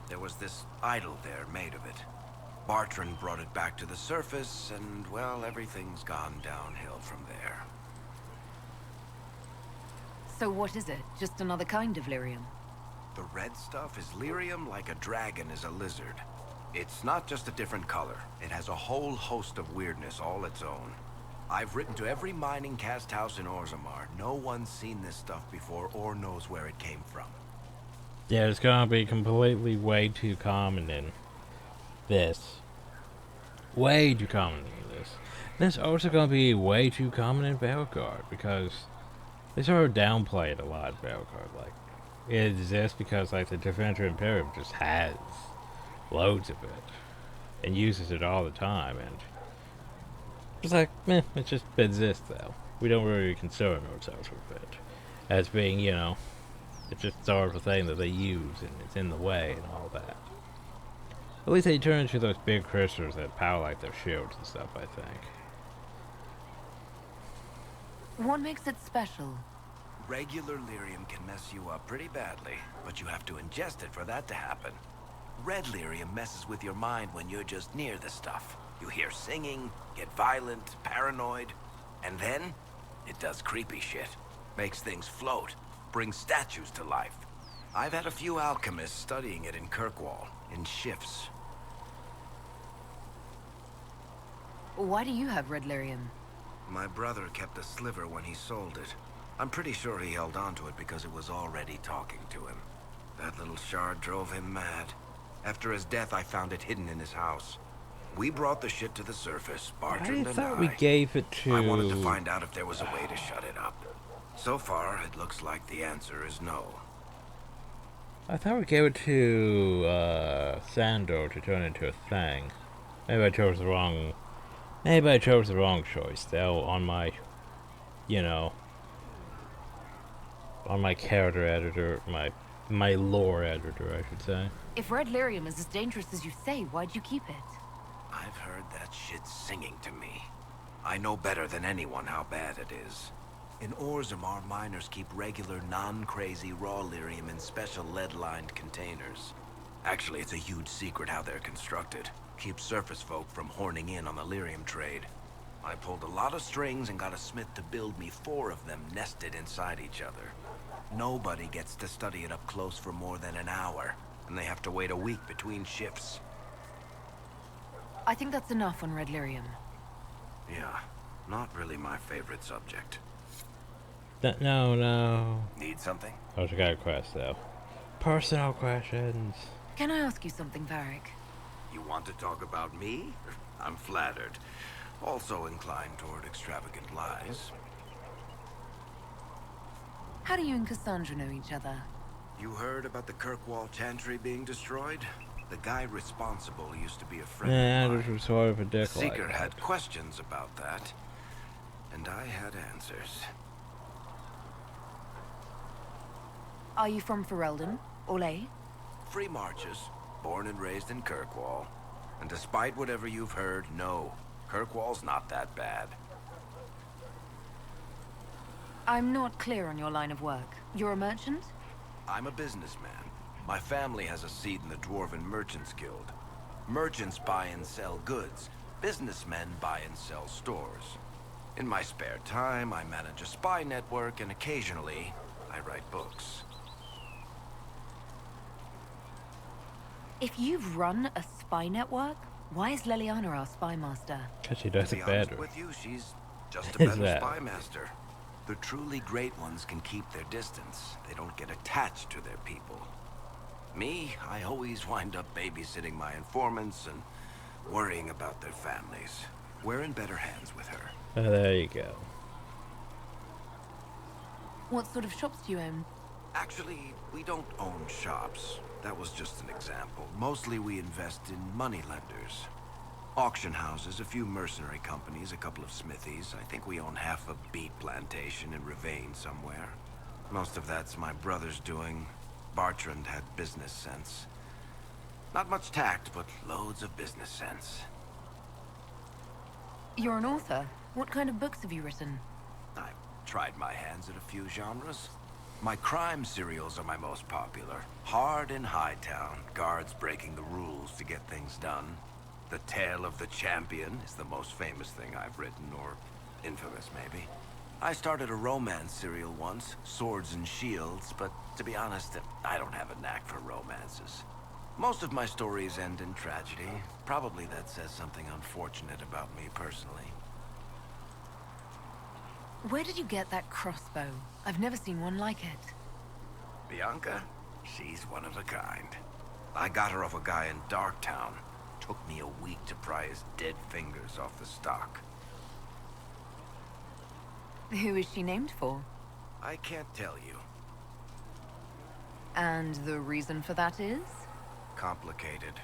There was this idol there made of it. Bartrand brought it back to the surface, and, well, everything's gone downhill from there. So what is it? Just another kind of lyrium? The red stuff is lyrium like a dragon is a lizard. It's not just a different color. It has a whole host of weirdness all its own. I've written to every mining cast house in Orzammar. No one's seen this stuff before or knows where it came from. Yeah, it's gonna be completely way too common in this. Way too common in this. This also gonna be way too common in Veilguard, because they sort of downplay it a lot in Veilguard. Like, it exists because, like, the Defender Imperium just has loads of it and uses it all the time, and it's like, meh, it just exists though. We don't really concern ourselves with it as being, you know, it's just sort of a thing that they use and it's in the way and all that. At least they turn into those big crystals that power like their shields and stuff, I think. What makes it special? Regular lyrium can mess you up pretty badly, but you have to ingest it for that to happen. Red lyrium messes with your mind when you're just near the stuff. You hear singing, get violent, paranoid, and then it does creepy shit. Makes things float, brings statues to life. I've had a few alchemists studying it in Kirkwall, in shifts. Why do you have red lyrium? My brother kept a sliver when he sold it. I'm pretty sure he held on to it because it was already talking to him. That little shard drove him mad. After his death, I found it hidden in his house. We brought the shit to the surface, Bartrand I and thought we gave it to... I wanted to find out if there was a way to shut it up. So far, it looks like the answer is no. I thought we gave it to Sandor to turn into a thing. Maybe I chose the wrong... Maybe I chose the wrong choice, though, on my... You know... On my character editor, my lore editor, I should say. If red lyrium is as dangerous as you say, why'd you keep it? I've heard that shit singing to me. I know better than anyone how bad it is. In Orzammar, miners keep regular, non-crazy raw lyrium in special lead-lined containers. Actually, it's a huge secret how they're constructed. Keeps surface folk from horning in on the lyrium trade. I pulled a lot of strings and got a smith to build me 4 of them nested inside each other. Nobody gets to study it up close for more than an hour, and they have to wait a week between shifts. I think that's enough on red lyrium. Yeah, not really my favorite subject. No. Need something? I was got a quest though. Personal questions. Can I ask you something, Varric? You want to talk about me? I'm flattered. Also inclined toward extravagant lies. How do you and Cassandra know each other? You heard about the Kirkwall Chantry being destroyed? The guy responsible used to be a friend Yeah, of this mine. was sort of a dick The Seeker like had that. questions about that, and I had answers. Are you from Ferelden? Orlais? Free marches, born and raised in Kirkwall. And despite whatever you've heard, no, Kirkwall's not that bad. I'm not clear on your line of work. You're a merchant? I'm a businessman. My family has a seat in the Dwarven Merchants Guild. Merchants buy and sell goods. Businessmen buy and sell stores. In my spare time, I manage a spy network, and occasionally, I write books. If you've run a spy network, why is Leliana our spy master? Cause she does To be it honest better. with you, she's just a Is better that? spy master. The truly great ones can keep their distance. They don't get attached to their people. Me, I always wind up babysitting my informants and worrying about their families. We're in better hands with her. Oh, there you go. What sort of shops do you own? Actually, we don't own shops. That was just an example. Mostly we invest in moneylenders. Auction houses, a few mercenary companies, a couple of smithies. I think we own half a beet plantation in Ravane somewhere. Most of that's my brother's doing. Bartrand had business sense. Not much tact, but loads of business sense. You're an author. What kind of books have you written? I've tried my hands at a few genres. My crime serials are my most popular. Hard in Hightown, guards breaking the rules to get things done. The Tale of the Champion is the most famous thing I've written, or infamous maybe. I started a romance serial once, Swords and Shields, but to be honest, I don't have a knack for romances. Most of my stories end in tragedy. Probably that says something unfortunate about me personally. Where did you get that crossbow? I've never seen one like it. Bianca? She's one of a kind. I got her off a guy in Darktown. Took me a week to pry his dead fingers off the stock. Who is she named for? I can't tell you. And the reason for that is? Complicated.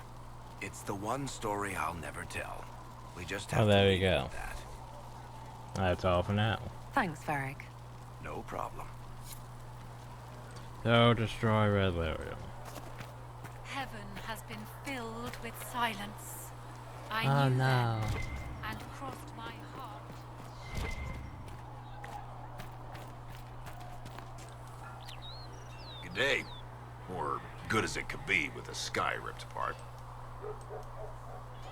It's the one story I'll never tell. We just have Oh, to there you leave it go. at that. That's all for now. Thanks, Varric. No problem. So destroy red lyrium. Heaven has been filled with silence. I Oh knew no. that and crossed my heart. Good day. Or good as it could be with the sky ripped apart.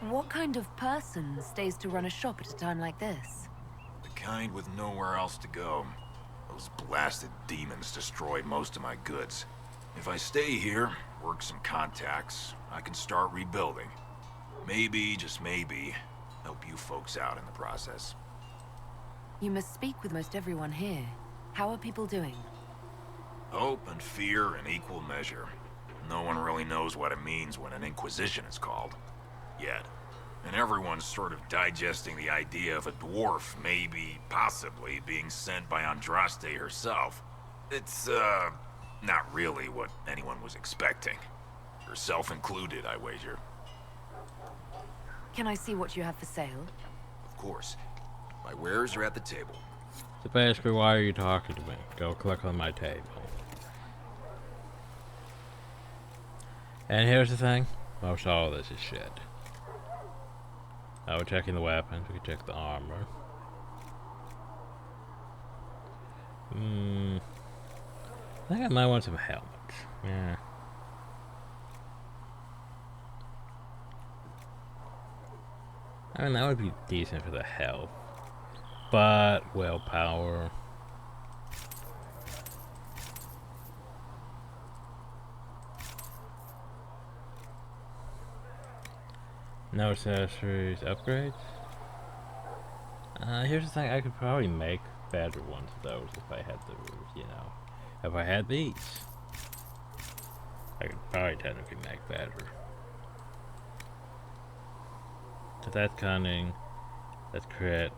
What kind of person stays to run a shop at a time like this? The kind with nowhere else to go. Those blasted demons destroyed most of my goods. If I stay here, work some contacts, I can start rebuilding. Maybe, just maybe, help you folks out in the process. You must speak with most everyone here. How are people doing? Hope and fear in equal measure. No one really knows what it means when an Inquisition is called. Yet. And everyone's sort of digesting the idea of a dwarf maybe, possibly, being sent by Andraste herself. It's, not really what anyone was expecting. Herself included, I wager. Can I see what you have for sale? Of course. My wares are at the table. So basically, why are you talking to me? Go click on my table. And here's the thing. Most all of this is shit. We're checking the weapons. We can check the armor. I think I might want some helmets. Yeah. I mean, that would be decent for the health. But, willpower. No accessories. Upgrades? Here's the thing, I could probably make better ones of those if I had the, you know, if I had these. I could probably technically make better. So that's cunning, that's crit,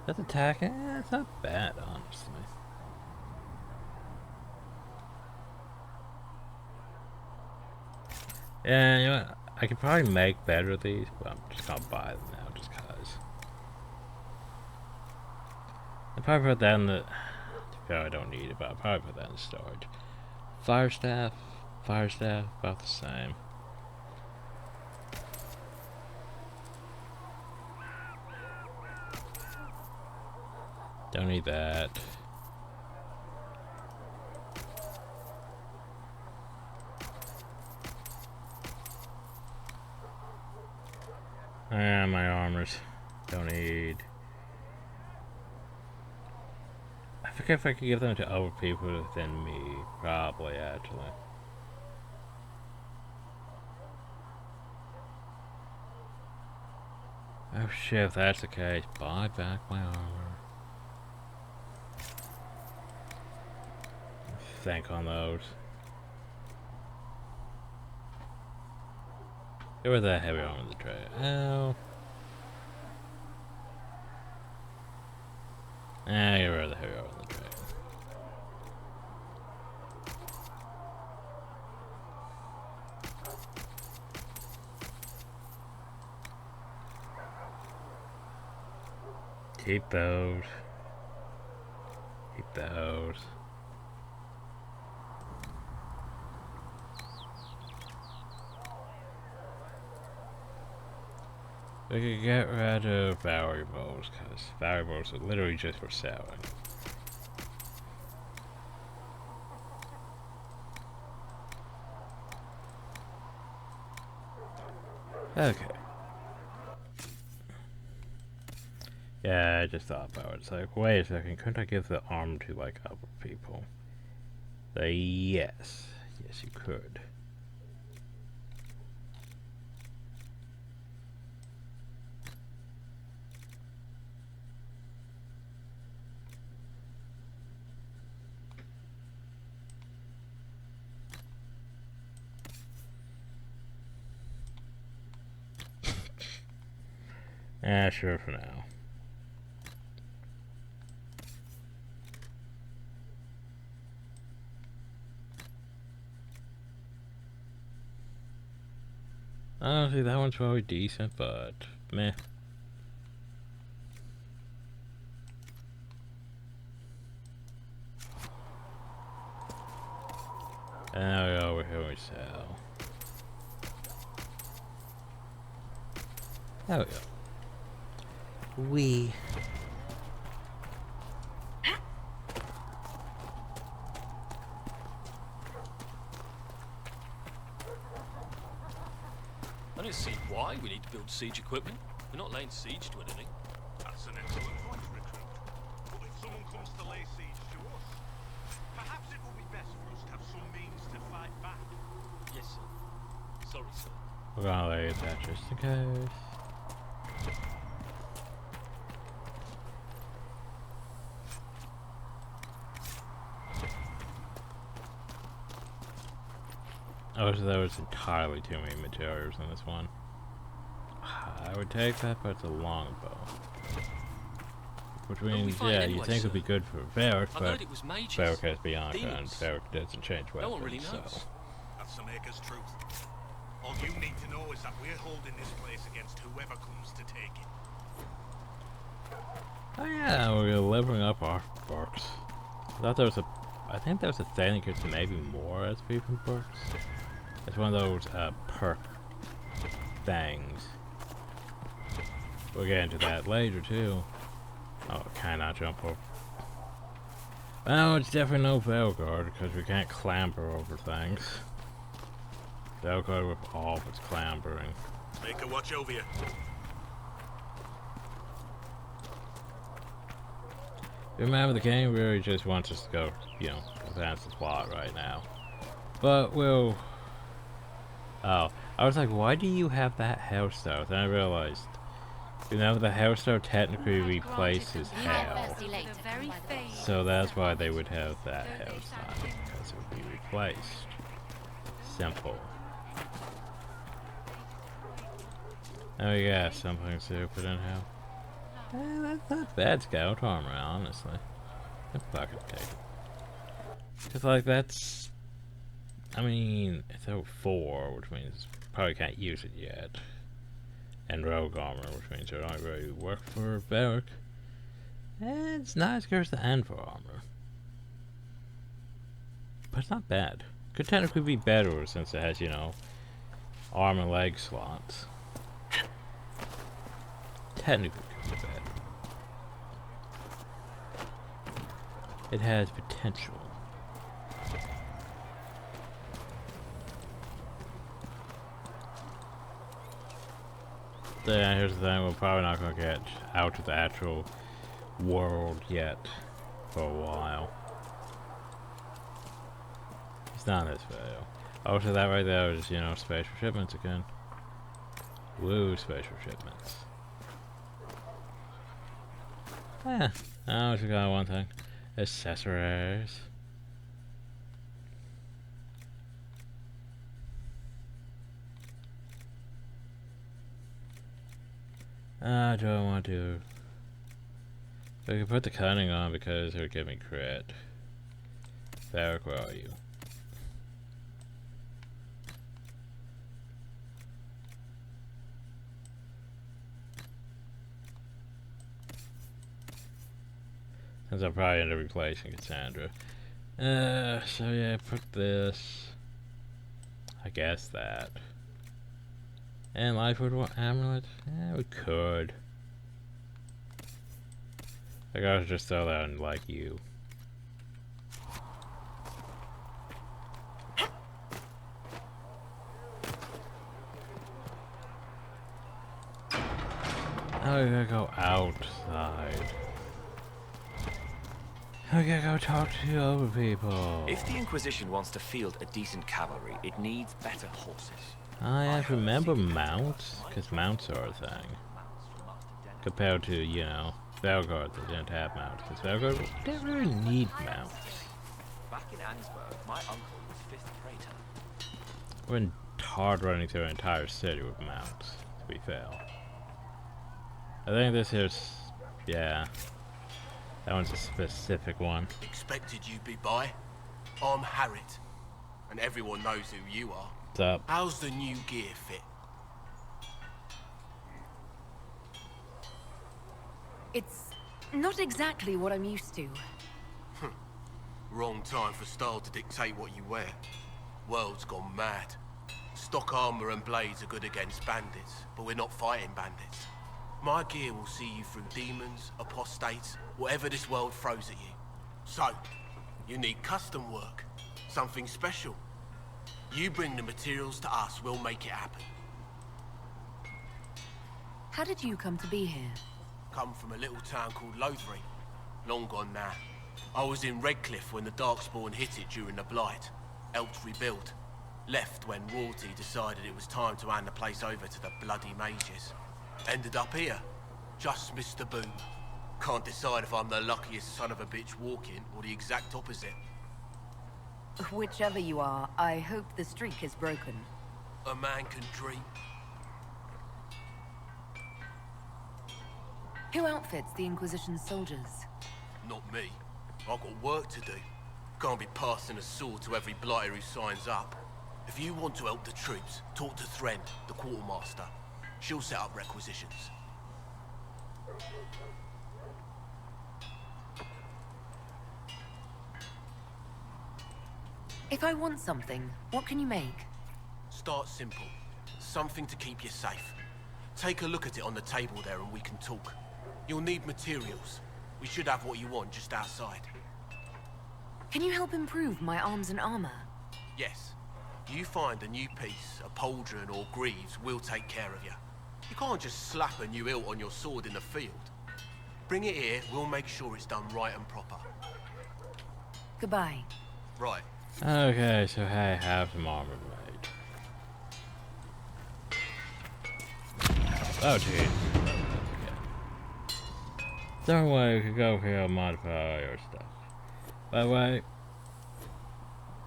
that's attacking, it's not bad, honestly. Yeah, you know what, I could probably make better of these, but I'm just gonna buy them now, just cause. I'll probably put that in the, I don't need it, but I'll probably put that in the storage. Fire staff, about the same. Don't need that. Ah, my armors. Don't need. I forget if I could give them to other people than me. Probably, actually. Oh shit, if that's the case, buy back my armor. Think on those. Get rid of that heavy armor in the tray. Oh. Get rid of the heavy armor in the tray. Keep those. Keep those. We could get rid of valuables, because valuables are literally just for selling. Okay. Yeah, I just thought about it. It's like, wait a second, couldn't I give the arm to, like, other people? Yes. Yes, you could. Sure for now. Honestly, that one's probably decent, but meh. And now we go over here and we sell. There we go. I don't see why we need to build siege equipment. We're not laying siege to anything. That's an excellent point, Recruit. But if someone comes to lay siege to us, perhaps it will be best for us to have some means to fight back. Yes, sir. Sorry, sir. We're gonna lay that just in case. Oh, so there was entirely too many materials in this one. I would take that, but it's a longbow. Which means, yeah, you think it would be good for Varric, but Varric has Bianca, and Varric doesn't change weapons, no one really knows. So. That's the Maker's truth. All you need to know is that we're holding this place against whoever comes to take it. Oh yeah, we're leveling up our perks. I think there was a thing that gives maybe more SP from perks. It's one of those perk things. We'll get into that later too. Oh, can I jump up? Well, it's definitely no Veilguard because we can't clamber over things. Veilguard with all of its clambering. Make a watch over you. Remember, the game really just wants us to go, you know, advance the plot right now. But we'll... Oh, I was like, why do you have that house though? Then I realized, you know, the house though technically replaces hell. So that's why they would have that house on it, because it would be replaced. Simple. Oh yeah, something stupid in hell. That's not bad scout armor, honestly. I'd fucking take it. Cause like that's... I mean, it's 04, which means probably can't use it yet. And rogue armor, which means it only really work for Varric. And it's not as good as the Anvil armor. But it's not bad. Could technically be better since it has, you know, arm and leg slots. Technically could be better. It has potential. Yeah, here's the thing, we're probably not going to get out of the actual world yet for a while. It's not this video. Oh, so that right there is, you know, spatial shipments again. Woo, spatial shipments. Yeah, I just got one thing. Accessories. I don't want to. I can put the cunning on because it would give me crit. Varric, where are you? Since I'll probably end up replacing Cassandra. So yeah, put this. I guess that. And Lifewood Amulet? Yeah, we could. I gotta just throw that on like you. Now we gotta go outside. We gotta go talk to other people. If the Inquisition wants to field a decent cavalry, it needs better horses. I have to remember mounts, because mounts are a thing. Compared to, you know, Veilguard, they didn't have mounts. Because Veilguard didn't really need mounts. Back in Annesburg, my uncle was 5th Praetor. Wouldn't hard running through an entire city with mounts, to be fair. I think this here's, yeah. That one's a specific one. Expected you'd be by. I'm Harriet, and everyone knows who you are. What's up? How's the new gear fit? It's not exactly what I'm used to. Wrong time for style to dictate what you wear. World's gone mad. Stock armor and blades are good against bandits, but we're not fighting bandits. My gear will see you through demons, apostates, whatever this world throws at you. So, you need custom work, something special. You bring the materials to us, we'll make it happen. How did you come to be here? Come from a little town called Lothering. Long gone now. I was in Redcliffe when the Darkspawn hit it during the Blight. Helped rebuild. Left when royalty decided it was time to hand the place over to the bloody mages. Ended up here. Just missed the boom. Can't decide if I'm the luckiest son of a bitch walking or the exact opposite. Whichever you are, I hope the streak is broken. A man can dream. Who outfits the Inquisition's soldiers? Not me. I've got work to do. Can't be passing a sword to every blighter who signs up. If you want to help the troops, talk to Thren, the quartermaster. She'll set up requisitions. If I want something, what can you make? Start simple. Something to keep you safe. Take a look at it on the table there and we can talk. You'll need materials. We should have what you want just outside. Can you help improve my arms and armor? Yes. You find a new piece, a pauldron or greaves, we'll take care of you. You can't just slap a new hilt on your sword in the field. Bring it here, we'll make sure it's done right and proper. Goodbye. Right. Okay, so I have some armor made. Oh, geez. Some way we could go here and modify our stuff. By the way,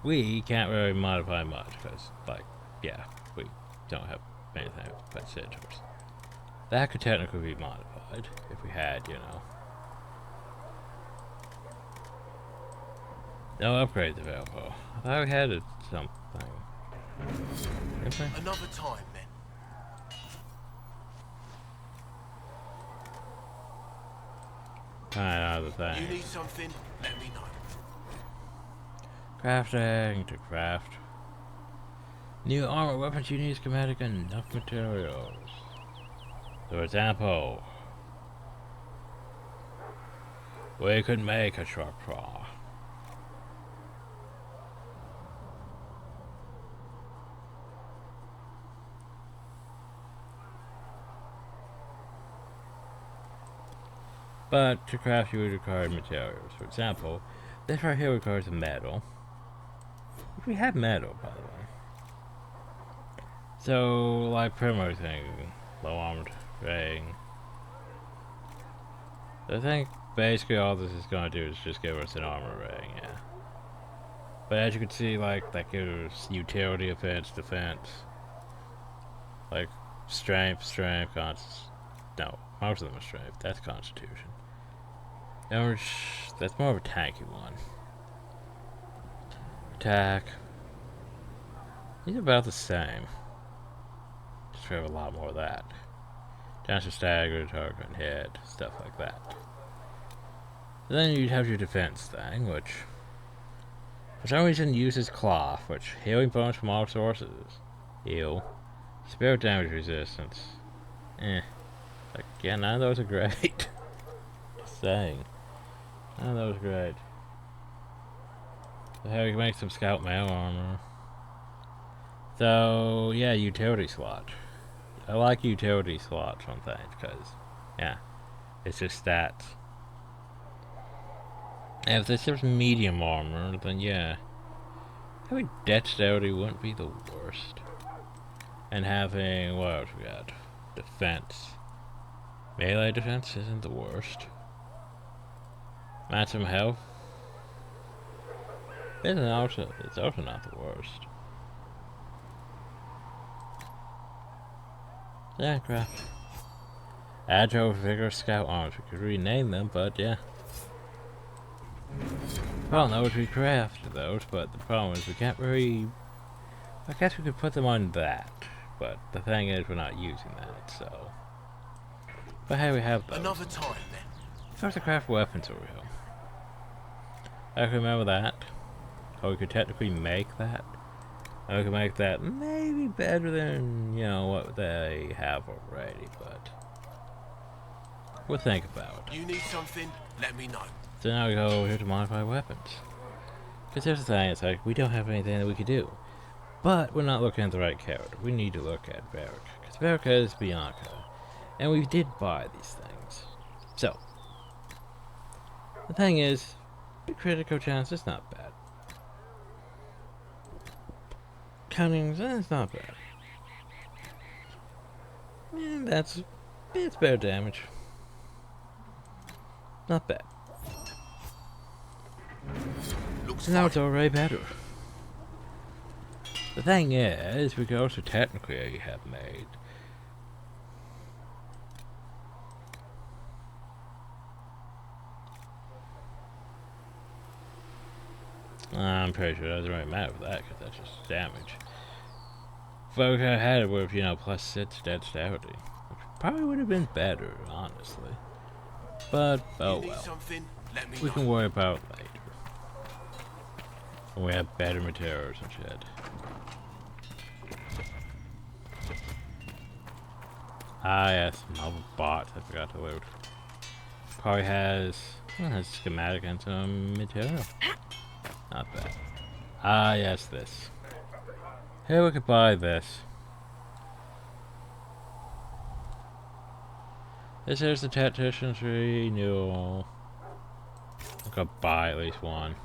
we can't really modify much because, like, yeah, we don't have anything but sigils. That could technically be modified if we had, you know. No upgrades available. I thought we had something. Okay. Another time, then. Another thing. You need something? Let me know. Crafting to craft. New armor weapons you need schematic and enough materials. For example, we could make a shark claw. But to craft you would require materials. For example, this right here requires a metal. We have metal, by the way. So, like primary thing, low armored ring. I think basically all this is gonna do is just give us an armor ring, yeah. But as you can see, like, that gives utility, offense, defense. Like, strength, no, most of them are strength, that's constitution. That's more of a tanky one. Attack. These are about the same. Just we have a lot more of that. Chance to stagger, target, and hit, stuff like that. Then you'd have your defense thing, which for some reason uses cloth, which healing bonus from all sources. Heal. Spirit damage resistance. Like, yeah, none of those are great. Just saying. None of those are great. So how we can make some scout mail armor. So yeah, utility slot. I like utility slots on things because, yeah, it's just stats. And if this is medium armor, then yeah, having dexterity wouldn't be the worst. And having, what else we got? Defense. Melee defense isn't the worst. Maximum health. It's also not the worst. Yeah, crap. Agile, Vigor, Scout arms. We could rename them, but yeah. Well, no, we craft those, but the problem is we can't really. I guess we could put them on that, but the thing is we're not using that, so. But hey, we have those. Another time, then. First, to craft weapons are real. I can remember that. Or we could technically make that. I could make that maybe better than, you know, what they have already, but we'll think about it. You need something? Let me know. So now we go over here to modify weapons. Because here's the thing, it's like, we don't have anything that we could do. But we're not looking at the right character. We need to look at Varric. Because Varric is Bianca. And we did buy these things. So, the thing is, the critical chance is not bad. Cunning, it's not bad. And it's better damage. Not bad. Looks now it's already better. The thing is, we could also technically have made I'm pretty sure it doesn't really matter for that because that's just damage. But we could have had it with, you know, plus 6 dexterity, which probably would have been better, honestly. But, oh well. We can worry about it later. When we have better materials and shit. Ah, yes, mobile bots I forgot to loot. Probably has schematic and some material. Not bad. Ah, yes, this. Here, we could buy this. This is the Tactician's Renewal. I could buy at least one.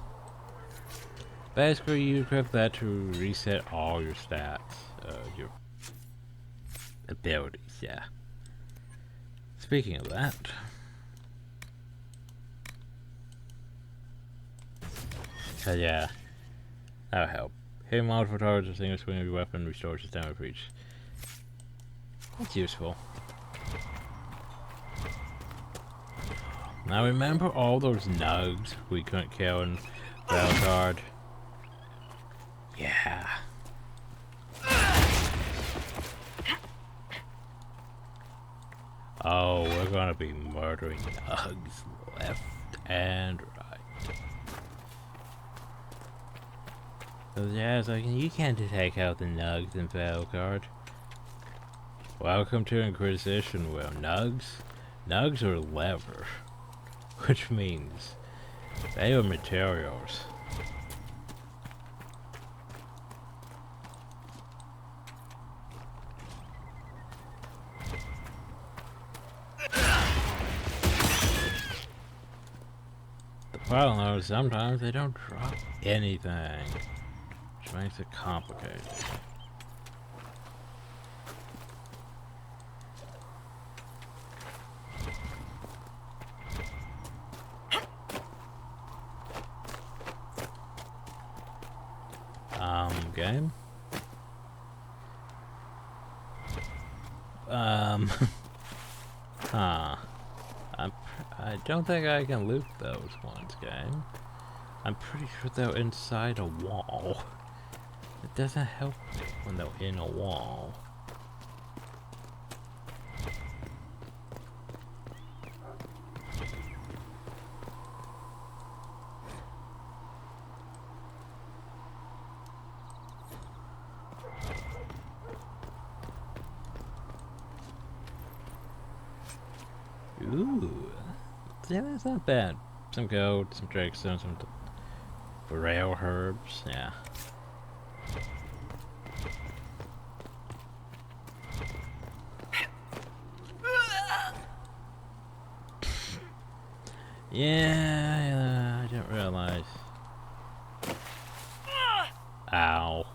Basically, you equip that to reset all your stats. Your abilities, yeah. Speaking of that. Yeah. That'll help. Hitting multiple targets with a single swing of your weapon restores its damage reach. That's useful. Now remember all those nugs we couldn't kill in Veilguard? Yeah. Oh, we're gonna be murdering nugs left and right. So yeah, it's like, you can't take out the nugs in Veilguard. Welcome to Inquisition, where nugs are lever. Which means they are materials. The problem though is sometimes they don't drop anything, which makes it complicated. Game. I don't think I can loot those ones, game. I'm pretty sure they're inside a wall. It doesn't help when they're in a wall. Ooh, yeah, that's not bad. Some gold, some dragstone, some rail herbs, yeah. Yeah, I didn't realize. Ow.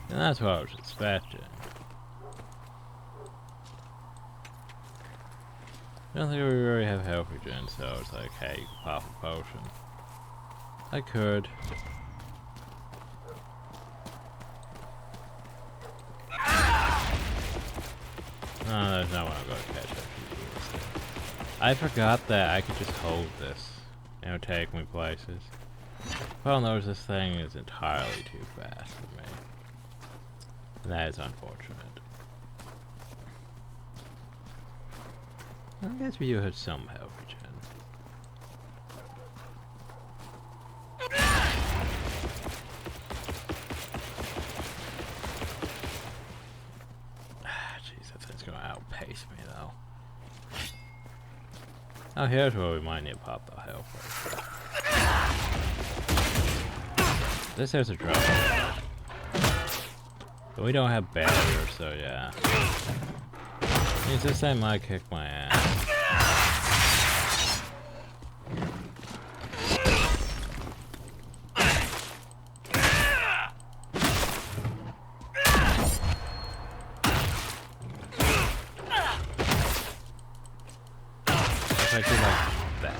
And that's what I was expecting. I don't think we really have health regen, so it's like, hey, you can pop a potion. I could. No, there's no one I'm going to catch up to. I forgot that I could just hold this. And it would take me places. Well, notice this thing is entirely too fast for me. And that is unfortunate. I guess we do have some health regen. Jeez, that thing's gonna outpace me though. Oh, here's where we might need to pop the health right. This has a drop. But we don't have barriers, so yeah. Means this thing might kick my ass. If I do like that.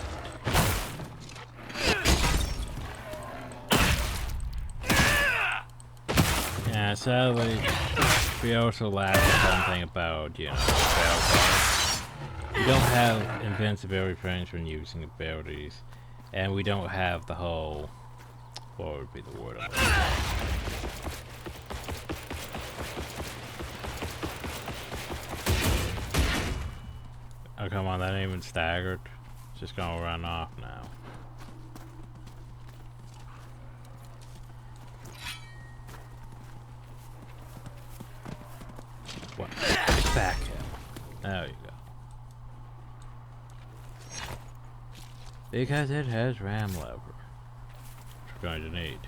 Yeah, sadly, we also lack something about, you know, Veilguard. We don't have invincibility frames when using abilities, and we don't have the whole, what would be the word on it? Oh, come on, that ain't even staggered. It's just gonna run off now. What? Back hill. There you go. Because it has ram lever. going to need.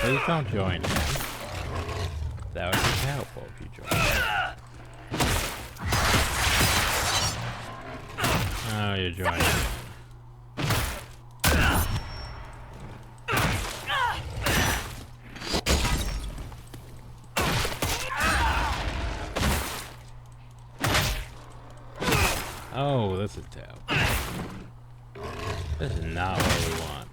Please don't join him. That would be helpful if you joined. Oh, you're joining. Oh, this is terrible. This is not what we want.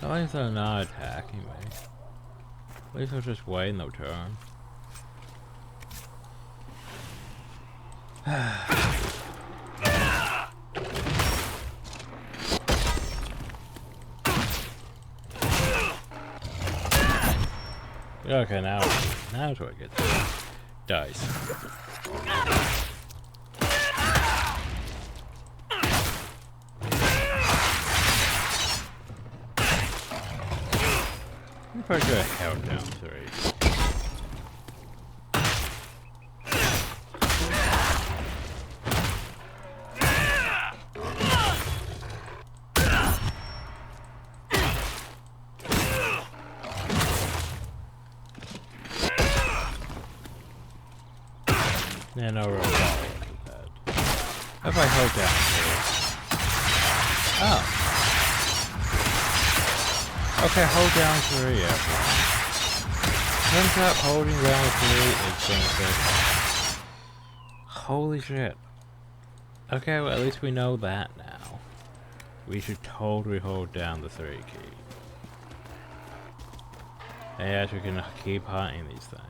At least they're not attacking me. At least they're just waiting their turn. Okay, now's where it gets dice. If I could have held down 3. Yeah, no real follow-up with that. If I hold down 3. Oh. Okay, hold down 3, everyone. Turns out holding down 3 is benefit. Holy shit. Okay, well at least we know that now. We should totally hold down the 3 key. And yes, we can keep hunting these things.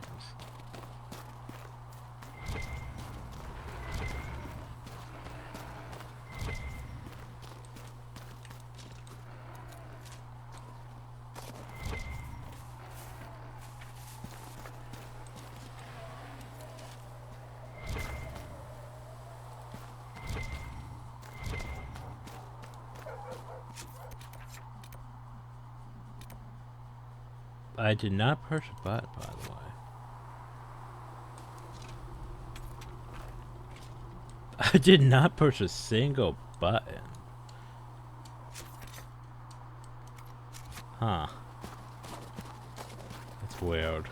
I did not push a button, by the way. I did not push a single button. Huh. That's weird.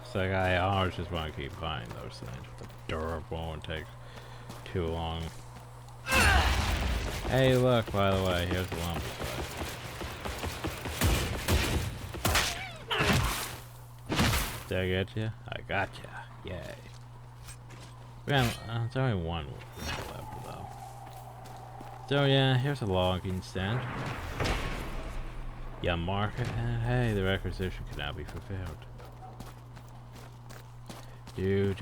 It's like I always just want to keep buying those things. The durable and take too long. Hey, look, by the way, here's the lumber side. Did I get you? I got you. Yay. Well, there's only one left though. So yeah, here's a logging stand. Yeah, mark it, and hey, the requisition can now be fulfilled. Do.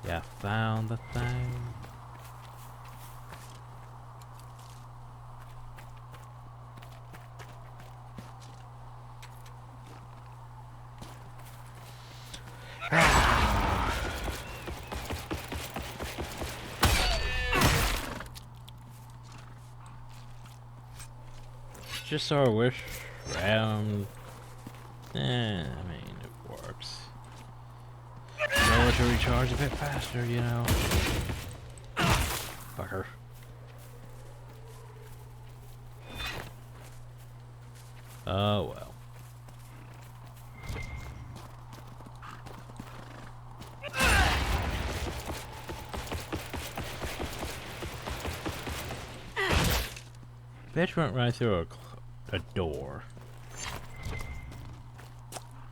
Yeah, found the thing. Just sort of wish round. I mean, it works. Roll to recharge a bit faster, you know. Fucker. Oh well. Bitch went right through a door. It's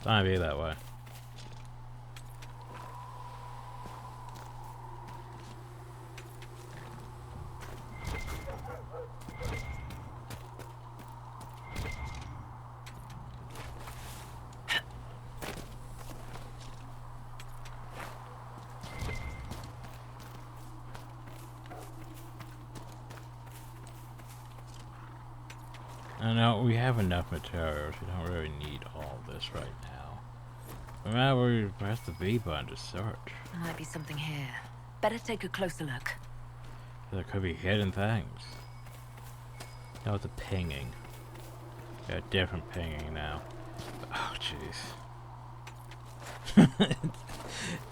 gonna be that way. No, we have enough materials. We don't really need all this right now. Remember, we press the B button to search. There might be something here. Better take a closer look. There could be hidden things. No, it's a pinging. Yeah, different pinging now. Oh, jeez.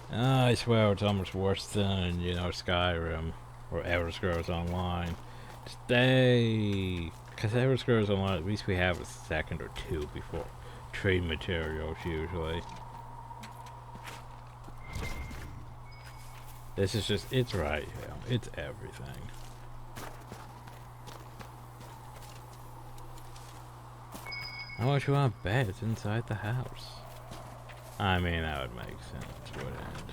I swear it's almost worse than, you know, Skyrim or Elder Scrolls Online. Stay! Because Elder Scrolls Online, at least we have a second or two before trade materials, usually. This is just, it's right here. It's everything. How much you want to bet it's inside the house? I mean, that would make sense, wouldn't it?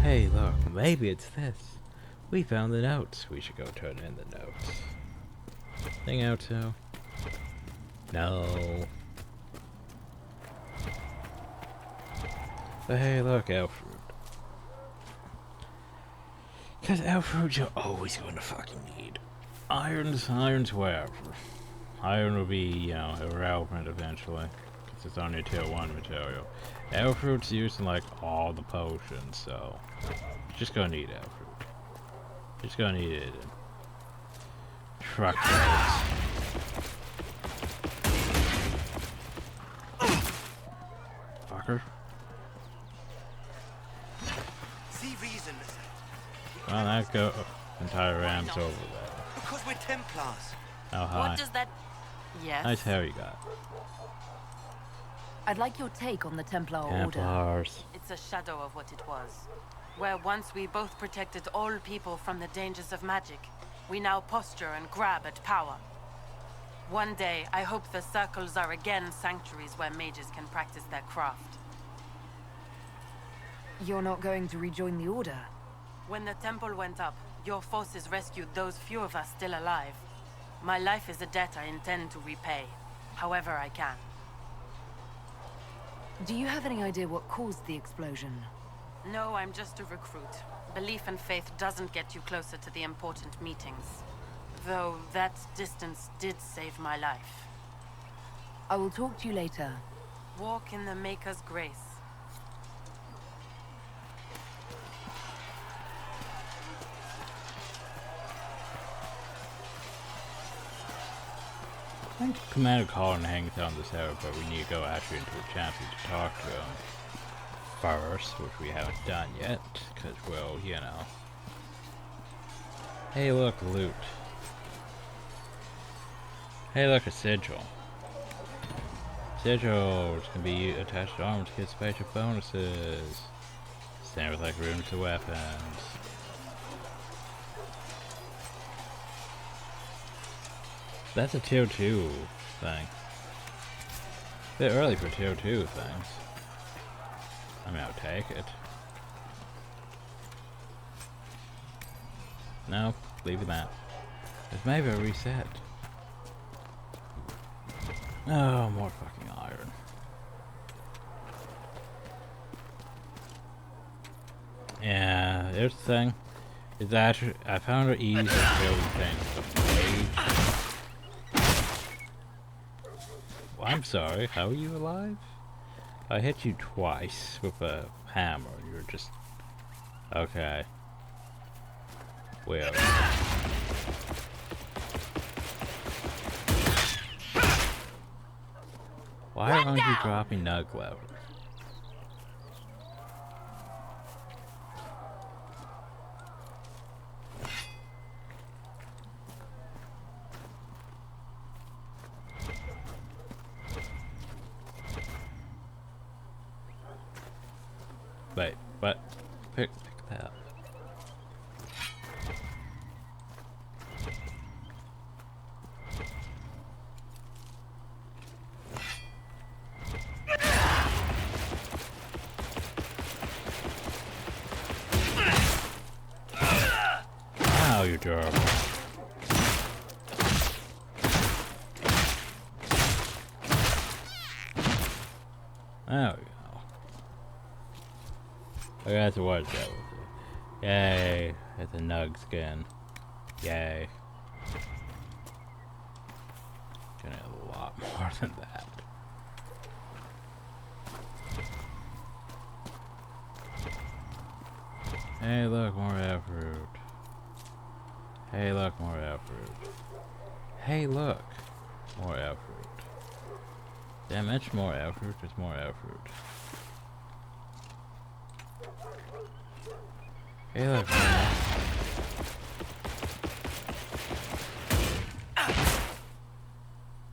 Hey, look, maybe it's this. We found the notes. We should go turn in the notes. Thing out too? No. But hey, look, elf fruit. Because elf fruit you're always going to fucking need. Irons wherever. Iron will be, you know, irrelevant eventually. Because it's only a tier 1 material. Elf fruit's used in like all the potions, so you're just gonna need elf fruit. You're just gonna need it in truck roads. Fucker. See reason. Well, that entire ram's over there. Because we're Templars. Oh, hi. What does that... Yes? Nice hair you got. I'd like your take on the Templar Order. Templars. It's a shadow of what it was. Where once we both protected all people from the dangers of magic, we now posture and grab at power. One day, I hope the circles are again sanctuaries where mages can practice their craft. You're not going to rejoin the Order? When the temple went up, your forces rescued those few of us still alive. My life is a debt I intend to repay, however I can. Do you have any idea what caused the explosion? No, I'm just a recruit. Belief and faith doesn't get you closer to the important meetings. Though that distance did save my life. I will talk to you later. Walk in the Maker's grace. I think Commander Colin hangs on this area, but we need to go actually into a champion to talk to him first, which we haven't done yet, because, well, you know. Hey, look, loot. Hey, look, a sigil. Sigils can be attached to armor to get special bonuses. Same with, like, runes to weapons. That's a tier 2 thing. A bit early for tier 2 things. I mean, I'll take it. No, leave it that. There's maybe a reset. Oh, more fucking iron. Yeah, here's the thing. Is that I found it easy to kill things. I'm sorry, how are you alive? I hit you twice with a hammer. You're just... Okay. Well... Why aren't you dropping nug level? Wait, what? Pick that up. Ow, you're durable. There we go. I got to watch that with you. Yay, it's a nug skin. Yay. Gonna have a lot more than that. Hey look, more F-root. Hey look, more F-root. Hey look, more F-root. Damn, it's more F-root, it's more F-root. Hey look, more.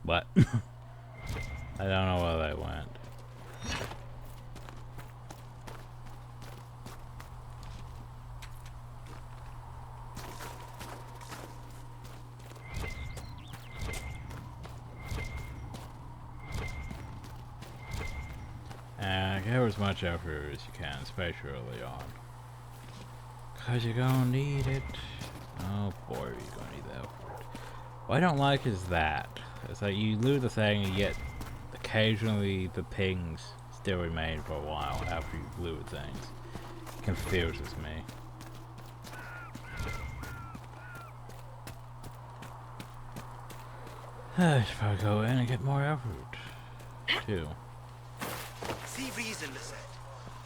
What? I don't know where they went. Give as much effort as you can, especially early on. Cause you're gonna need it. Oh boy, you're gonna need that effort. What I don't like is that. It's like you loot the thing and yet occasionally the pings still remain for a while after you've looted things. It confuses me. I should probably go in and get more effort too. See reason, Lisette.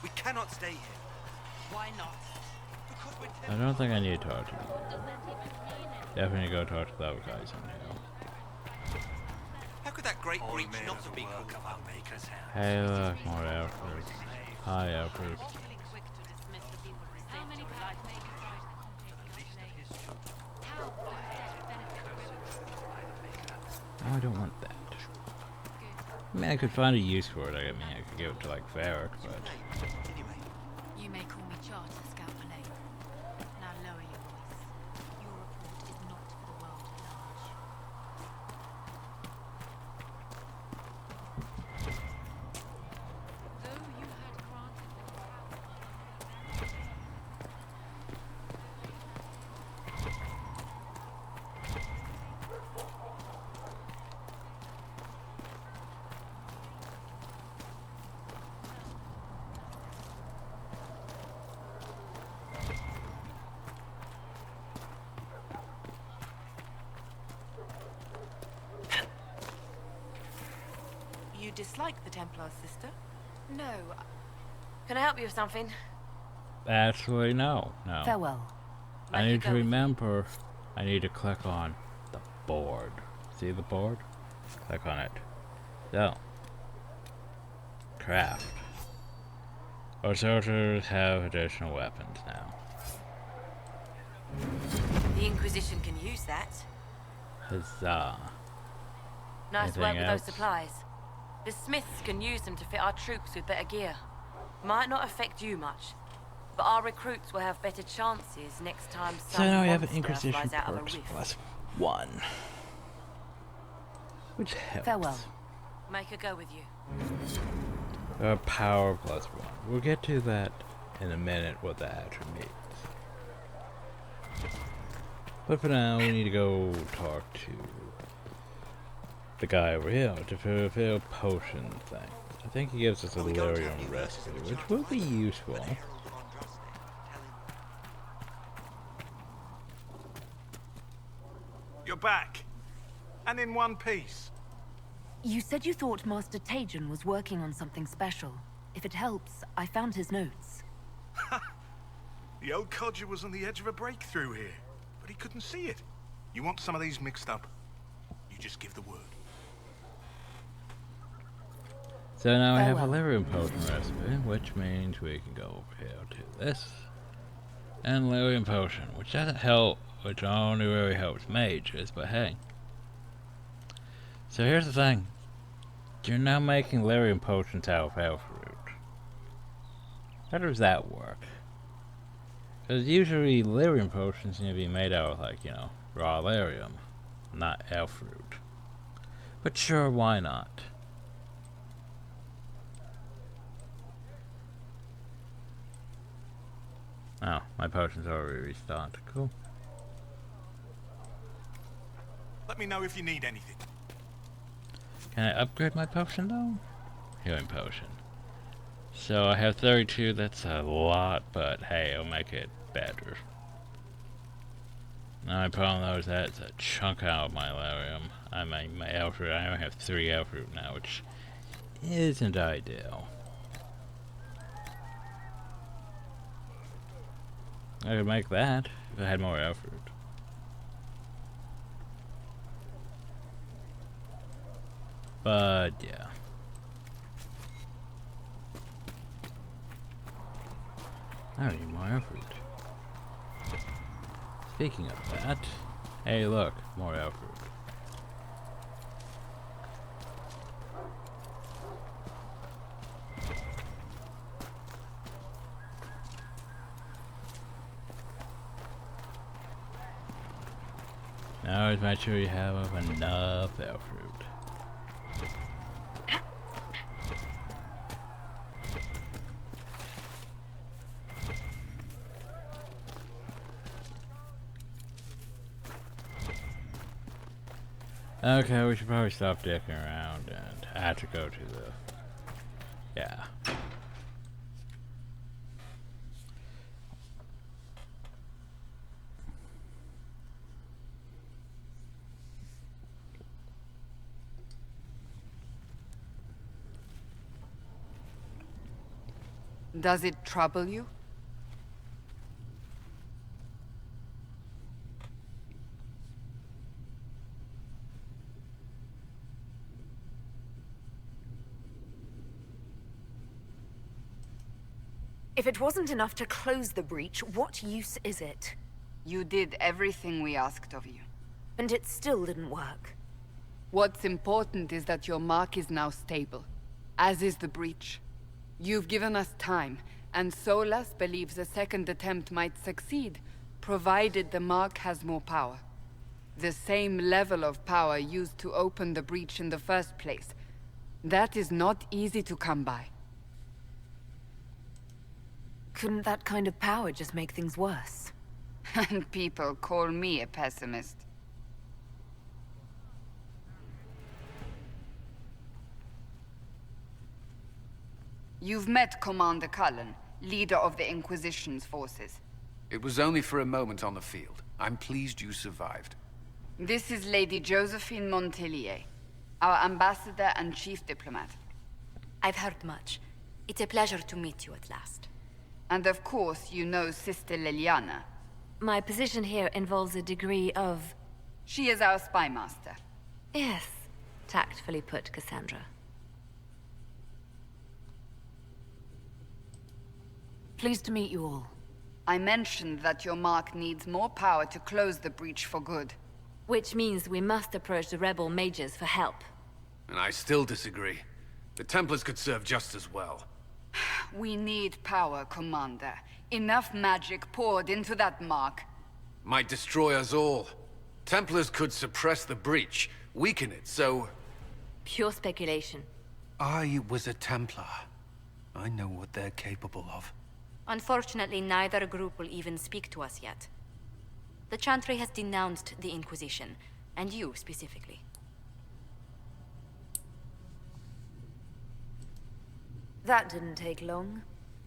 We cannot stay here. Why not? Because we're I don't think I need to talk to you. Definitely go talk to the other guys in here. How could that great breach not have been called? Hey look, more effort. Hi effort. Oh, I don't want that. I mean, I could find a use for it. I mean, I could give it to like Varric, but You may call me Charter Scout Malay. Now lower your voice. Your report is not for the world at large. Though you had granted You dislike the Templars, sister? No. Can I help you with something? actually, no. Farewell. I need to remember. I need to click on the board. See the board? Click on it. So, craft. Our soldiers have additional weapons now. The Inquisition can use that. Huzzah. Nice Anything work with else? those supplies. The Smiths can use them to fit our troops with better gear. Might not affect you much, but our recruits will have better chances next time So some now we have an monster Inquisition flies out of a perks rift. +1. Which helps. Farewell. Make a go with you. Power +1. We'll get to that in a minute, what that actually means. But for now, we need to go talk to the guy over here to fulfill potion thing. I think he gives us a lyrium recipe, which will be useful. You're back. And in one piece. You said you thought Master Tajan was working on something special. If it helps, I found his notes. The old codger was on the edge of a breakthrough here, but he couldn't see it. You want some of these mixed up? You just give the word. So now I have a lyrium potion recipe, which means we can go over here to this. And lyrium potion, which doesn't help, which only really helps mages, but hey. So here's the thing. You're now making lyrium potions out of elf root. How does that work? Because usually lyrium potions need to be made out of, like, you know, raw lyrium, not elf root. But sure, why not? Oh, my potion's already restocked. Cool. Let me know if you need anything. Can I upgrade my potion though? Healing potion. So I have 32, that's a lot, but hey, I'll make it better. My problem though is that it's a chunk out of my lyrium. I mean, my outfit, I only have 3 outfit now, which isn't ideal. I could make that if I had more outfit. But yeah. I don't need more outfit. Speaking of that, hey look, more outfit. Now always make sure you have enough outfit. Okay, we should probably stop dicking around and I have to go to the... Yeah. Does it trouble you? If it wasn't enough to close the breach, what use is it? You did everything we asked of you. And it still didn't work. What's important is that your mark is now stable, as is the breach. You've given us time, and Solas believes a second attempt might succeed, provided the mark has more power. The same level of power used to open the breach in the first place. That is not easy to come by. Couldn't that kind of power just make things worse? And people call me a pessimist. You've met Commander Cullen, leader of the Inquisition's forces. It was only for a moment on the field. I'm pleased you survived. This is Lady Josephine Montelier, our ambassador and chief diplomat. I've heard much. It's a pleasure to meet you at last. And of course, you know Sister Liliana. My position here involves a degree of... She is our spy master. Yes, tactfully put, Cassandra. Pleased to meet you all. I mentioned that your mark needs more power to close the breach for good. Which means we must approach the rebel mages for help. And I still disagree. The Templars could serve just as well. We need power, Commander. Enough magic poured into that mark. Might destroy us all. Templars could suppress the breach, weaken it, so... Pure speculation. I was a Templar. I know what they're capable of. Unfortunately, neither group will even speak to us yet. The Chantry has denounced the Inquisition, and you specifically. That didn't take long.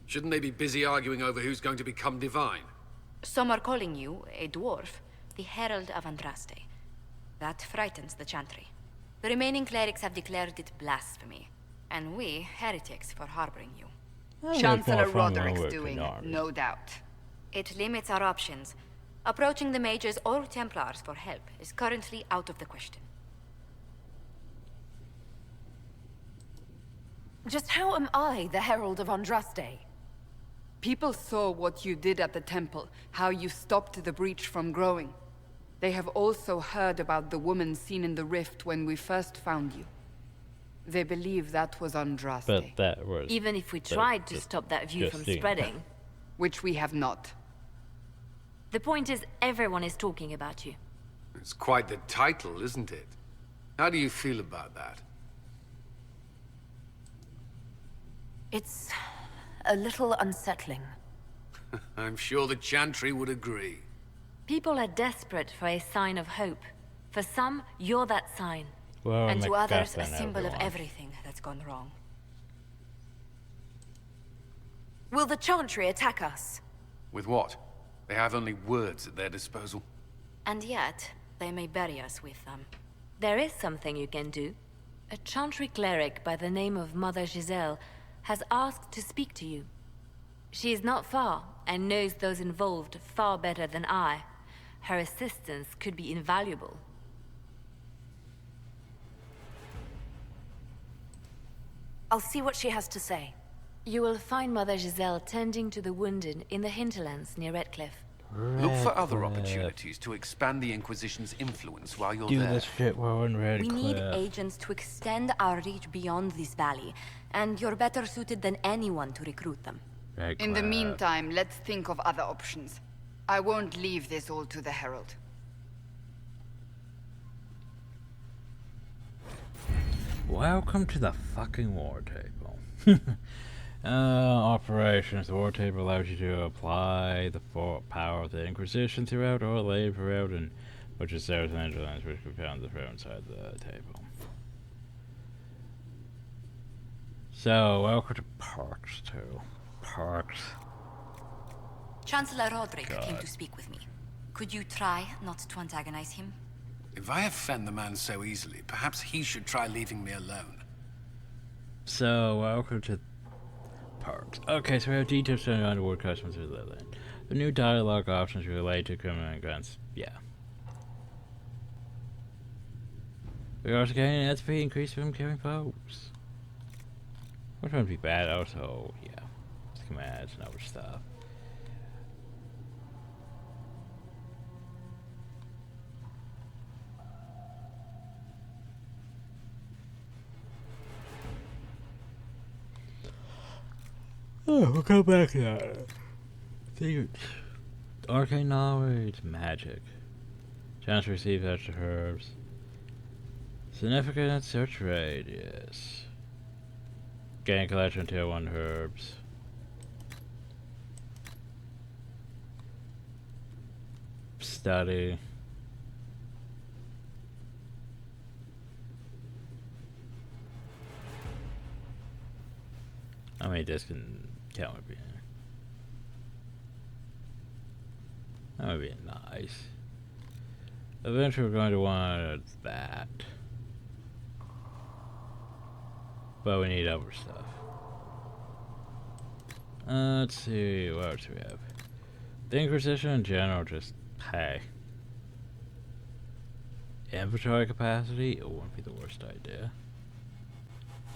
Shouldn't they be busy arguing over who's going to become divine? Some are calling you, a dwarf, the Herald of Andraste. That frightens the Chantry. The remaining clerics have declared it blasphemy, and we, heretics, for harboring you. Chancellor Roderick's doing, no doubt. It limits our options. Approaching the mages or Templars for help is currently out of the question. Just how am I the Herald of Andraste? People saw what you did at the temple, how you stopped the breach from growing. They have also heard about the woman seen in the rift when we first found you. They believe that was Andraste. But that was... Even if we tried to stop that view from spreading. Which we have not. The point is, everyone is talking about you. It's quite the title, isn't it? How do you feel about that? It's a little unsettling. I'm sure the Chantry would agree. People are desperate for a sign of hope. For some, you're that sign. Well, and to others, a symbol of everything that's gone wrong. Will the Chantry attack us? With what? They have only words at their disposal. And yet, they may bury us with them. There is something you can do. A chantry cleric by the name of Mother Giselle has asked to speak to you. She is not far, and knows those involved far better than I. Her assistance could be invaluable. I'll see what she has to say. You will find Mother Giselle tending to the wounded in the hinterlands near Redcliffe. Look for other opportunities to expand the Inquisition's influence while you're Do there. this shit while we're in We need Redcliffe. agents to extend our reach beyond this valley, and you're better suited than anyone to recruit them. In the meantime, let's think of other options. I won't leave this all to the Herald. Welcome to the fucking war table. Operations. The war table allows you to apply the power of the Inquisition throughout or lay throughout, and which is South Netherlands, which can be found inside the table. So, welcome to Parks too. Parks. Chancellor Roderick came to speak with me. Could you try not to antagonize him? If I offend the man so easily, perhaps he should try leaving me alone. So, welcome to Parks. Okay, so we have details showing underworld customers through the land. The new dialogue options relate to criminal events. Yeah. We're also getting an SP increase from killing foes. Which wouldn't be bad, also, yeah. Commands and other stuff. Oh, we'll go back to that. Secret. Arcane knowledge, magic. Chance to receive extra herbs. Significant search radius. Gain collection tier 1 herbs. Study. I mean, this can count would be. That would be nice. Eventually, we're going to want that. But we need other stuff. Let's see, what else do we have? The Inquisition in general, just, hey. Inventory capacity? It wouldn't be the worst idea.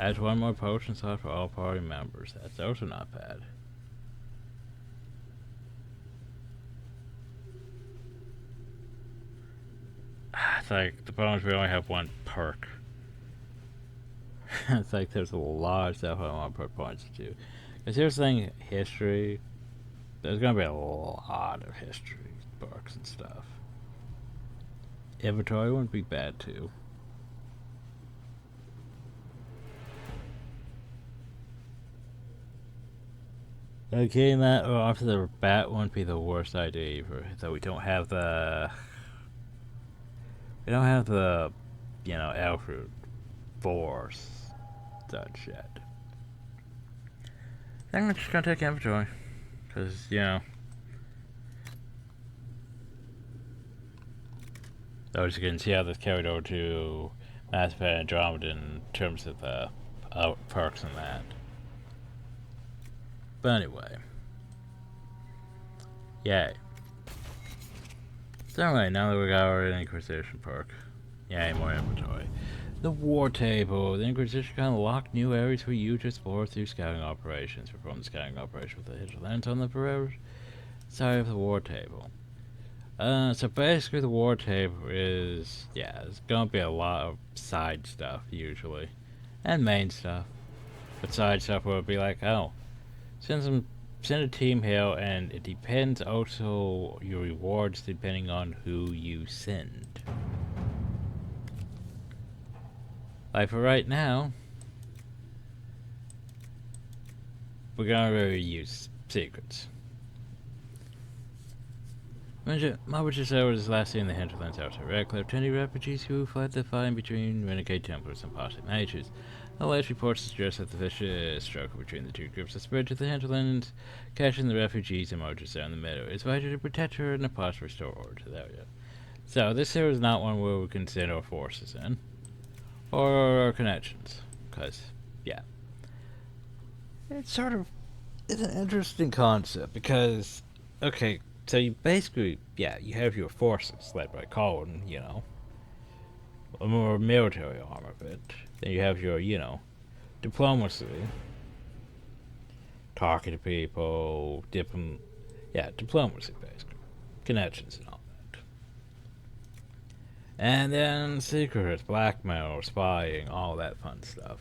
Adds 1 more potion slot for all party members. That's also not bad. It's like, the problem is we only have 1 perk. It's like there's a lot of stuff I want to put points to. Because here's the thing, history. There's going to be a lot of history books and stuff. Inventory wouldn't be bad too. Getting that off the bat wouldn't be the worst idea either. So we don't have the... you know, Alfred Force such yet. I think I'm just gonna take inventory. Because, you know... So as you can see how this carried over to Mass Effect Andromeda in terms of the perks and that. But anyway. Yay. So anyway, now that we got our Inquisition perk. Yay, more inventory. The War Table. The Inquisition can unlock new areas for you to explore through scouting operations. Perform the scouting operation with the hinterlands on the perimeter side of the War Table. So basically the War Table is, yeah, there's gonna be a lot of side stuff usually. And main stuff. But side stuff will be like, oh, send a team here, and it depends also your rewards depending on who you send. Like for right now, we're gonna really use secrets. Mobius was last seen in the hinterlands outside Redcliffe. 20 refugees who fled the fight between renegade Templars and party mages. The latest reports suggest that the vicious struggle between the two groups has spread to the hinterlands, catching the refugees and Mobius in the middle. It's vital to protect her and the past to restore order to the area. So, this here is not one where we can send our forces in. Or our connections. Because, yeah. It's sort of... It's an interesting concept, because... Okay, so you basically... Yeah, you have your forces, led by Colin, you know. A more military arm of it. Then you have your, you know, diplomacy. Talking to people, diplomacy, basically. Connections and all that. And then secrets, blackmail, spying, all that fun stuff.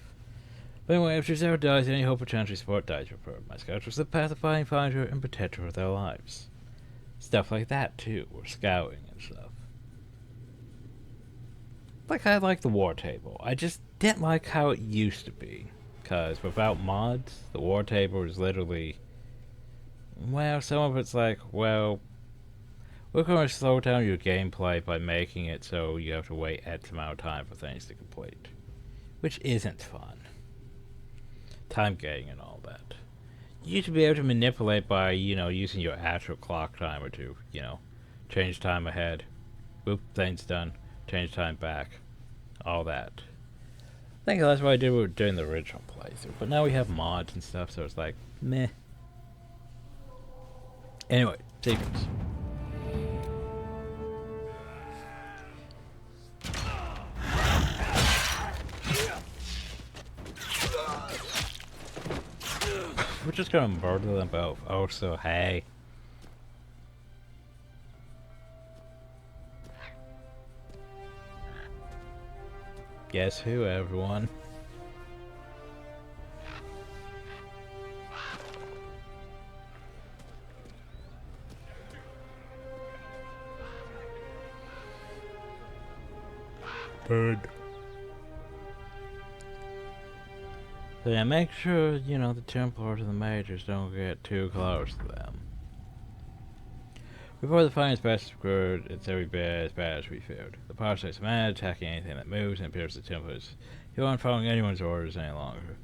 But anyway, if Giselle dies, any hope of chance support dies for her. My scouts was the pacifying, find her, and protect her with their lives. Stuff like that, too, or scouting and stuff. Like, I like the war table. I just didn't like how it used to be. Because without mods, the war table is literally... Well, some of it's like, well... We're going to slow down your gameplay by making it so you have to wait X amount of time for things to complete. Which isn't fun. Time gating and all that. You used to be able to manipulate by, you know, using your actual clock timer to, you know, change time ahead. Whoop, things done. Change time back. All that. I think that's what I did during the original playthrough. But now we have mods and stuff, so it's like, meh. Anyway, secrets. We're just gonna murder them both. Oh, so hey. Guess who, everyone? Bird. So yeah, make sure, you know, the Templars and the Mages don't get too close to them. Before the fighting is occurred, it's every bit as bad as we feared. The Parasites are mad, attacking anything that moves, and appears the Templars who aren't following anyone's orders any longer.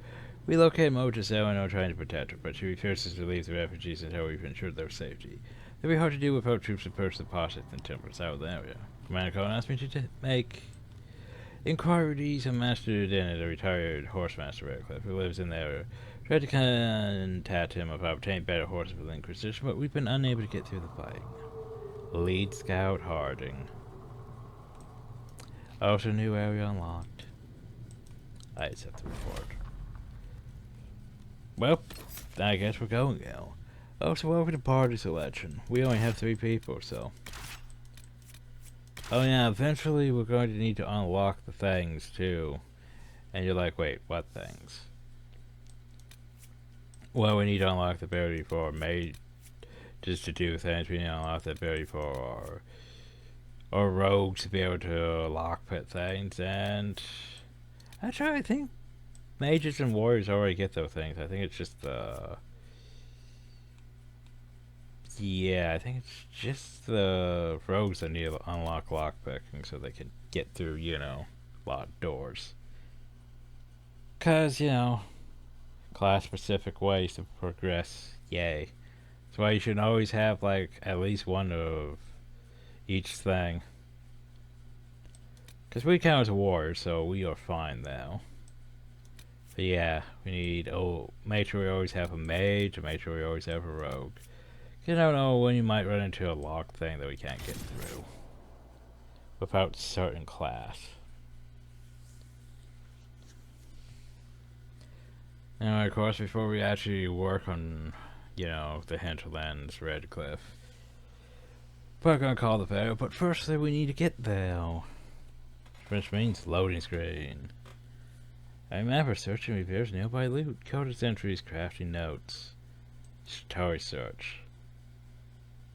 We located Mojo and are trying to protect her, but she refuses to leave the refugees until we've ensured their safety. It'll be hard to do without troops to push the Parasites and Templars out of the area. Commander Colin asked me to make inquiries and Master Dennet, a retired horsemaster Redcliffe, who lives in the area. Tried to contact him about obtaining better horses for the Inquisition, but we've been unable to get through the fight. Lead Scout Harding. Also, new area unlocked. I accept the report. Well, I guess we're going now. Oh, so welcome to party selection. We only have 3 people, so... Oh yeah, eventually we're going to need to unlock the things, too. And you're like, wait, what things? Well, we need to unlock the ability for mages to do things. We need to unlock the ability for our rogues to be able to lockpit things. And actually, I think mages and warriors already get those things. I think it's just the... Yeah, I think it's just the rogues that need to unlock lockpicking so they can get through, you know, locked doors. 'Cause, you know, class-specific ways to progress, yay. That's why you should always have, like, at least one of each thing. 'Cause we count as a warrior, so we are fine now. But yeah, we need, make sure we always have a mage, and make sure we always have a rogue. You don't know when you might run into a locked thing that we can't get through without certain class. Anyway, of course, before we actually work on, you know, the hinterlands, Redcliffe, we're gonna call the Veil, but firstly we need to get Veil, which means loading screen. I remember searching reveals nearby loot, coded entries, crafting notes, story search.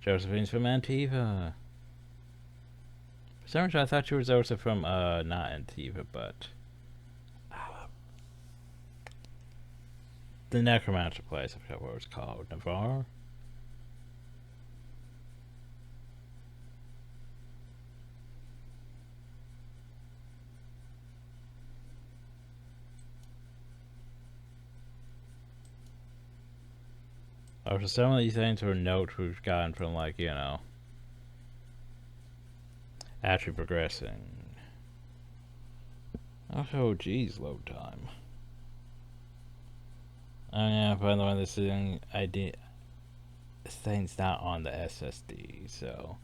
Josephine's from Antiva. For some reason I thought she was also from, not Antiva, but... the necromancer place, I forgot what it was called. Navarre? Oh, so some of these things were notes we've gotten from, like, you know, actually progressing. Oh, geez, load time. Oh yeah, by the way, this thing's not on the SSD, so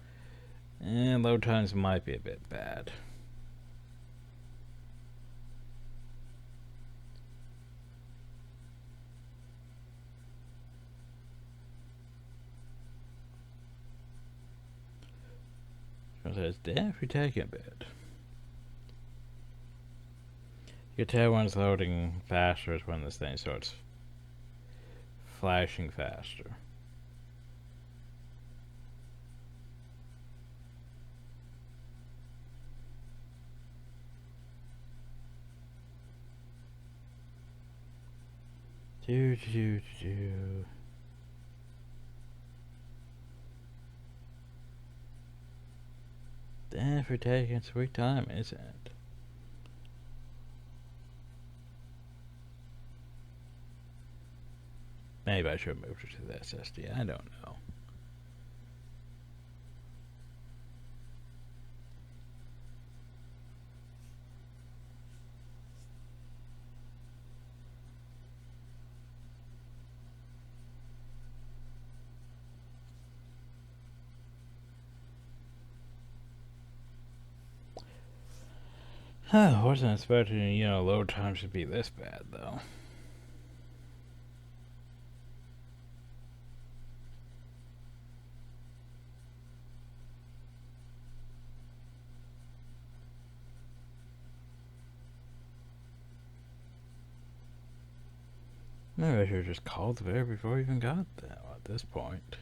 load times might be a bit bad. So it's definitely taking a bit. You can tell when it's loading faster is when this thing starts flashing faster. Definitely taking sweet time, isn't it? Maybe I should have moved it to the SSD. I don't know. I wasn't expecting, you know, load time should be this bad, though. Maybe I should have just called the bear before I even got that at this point.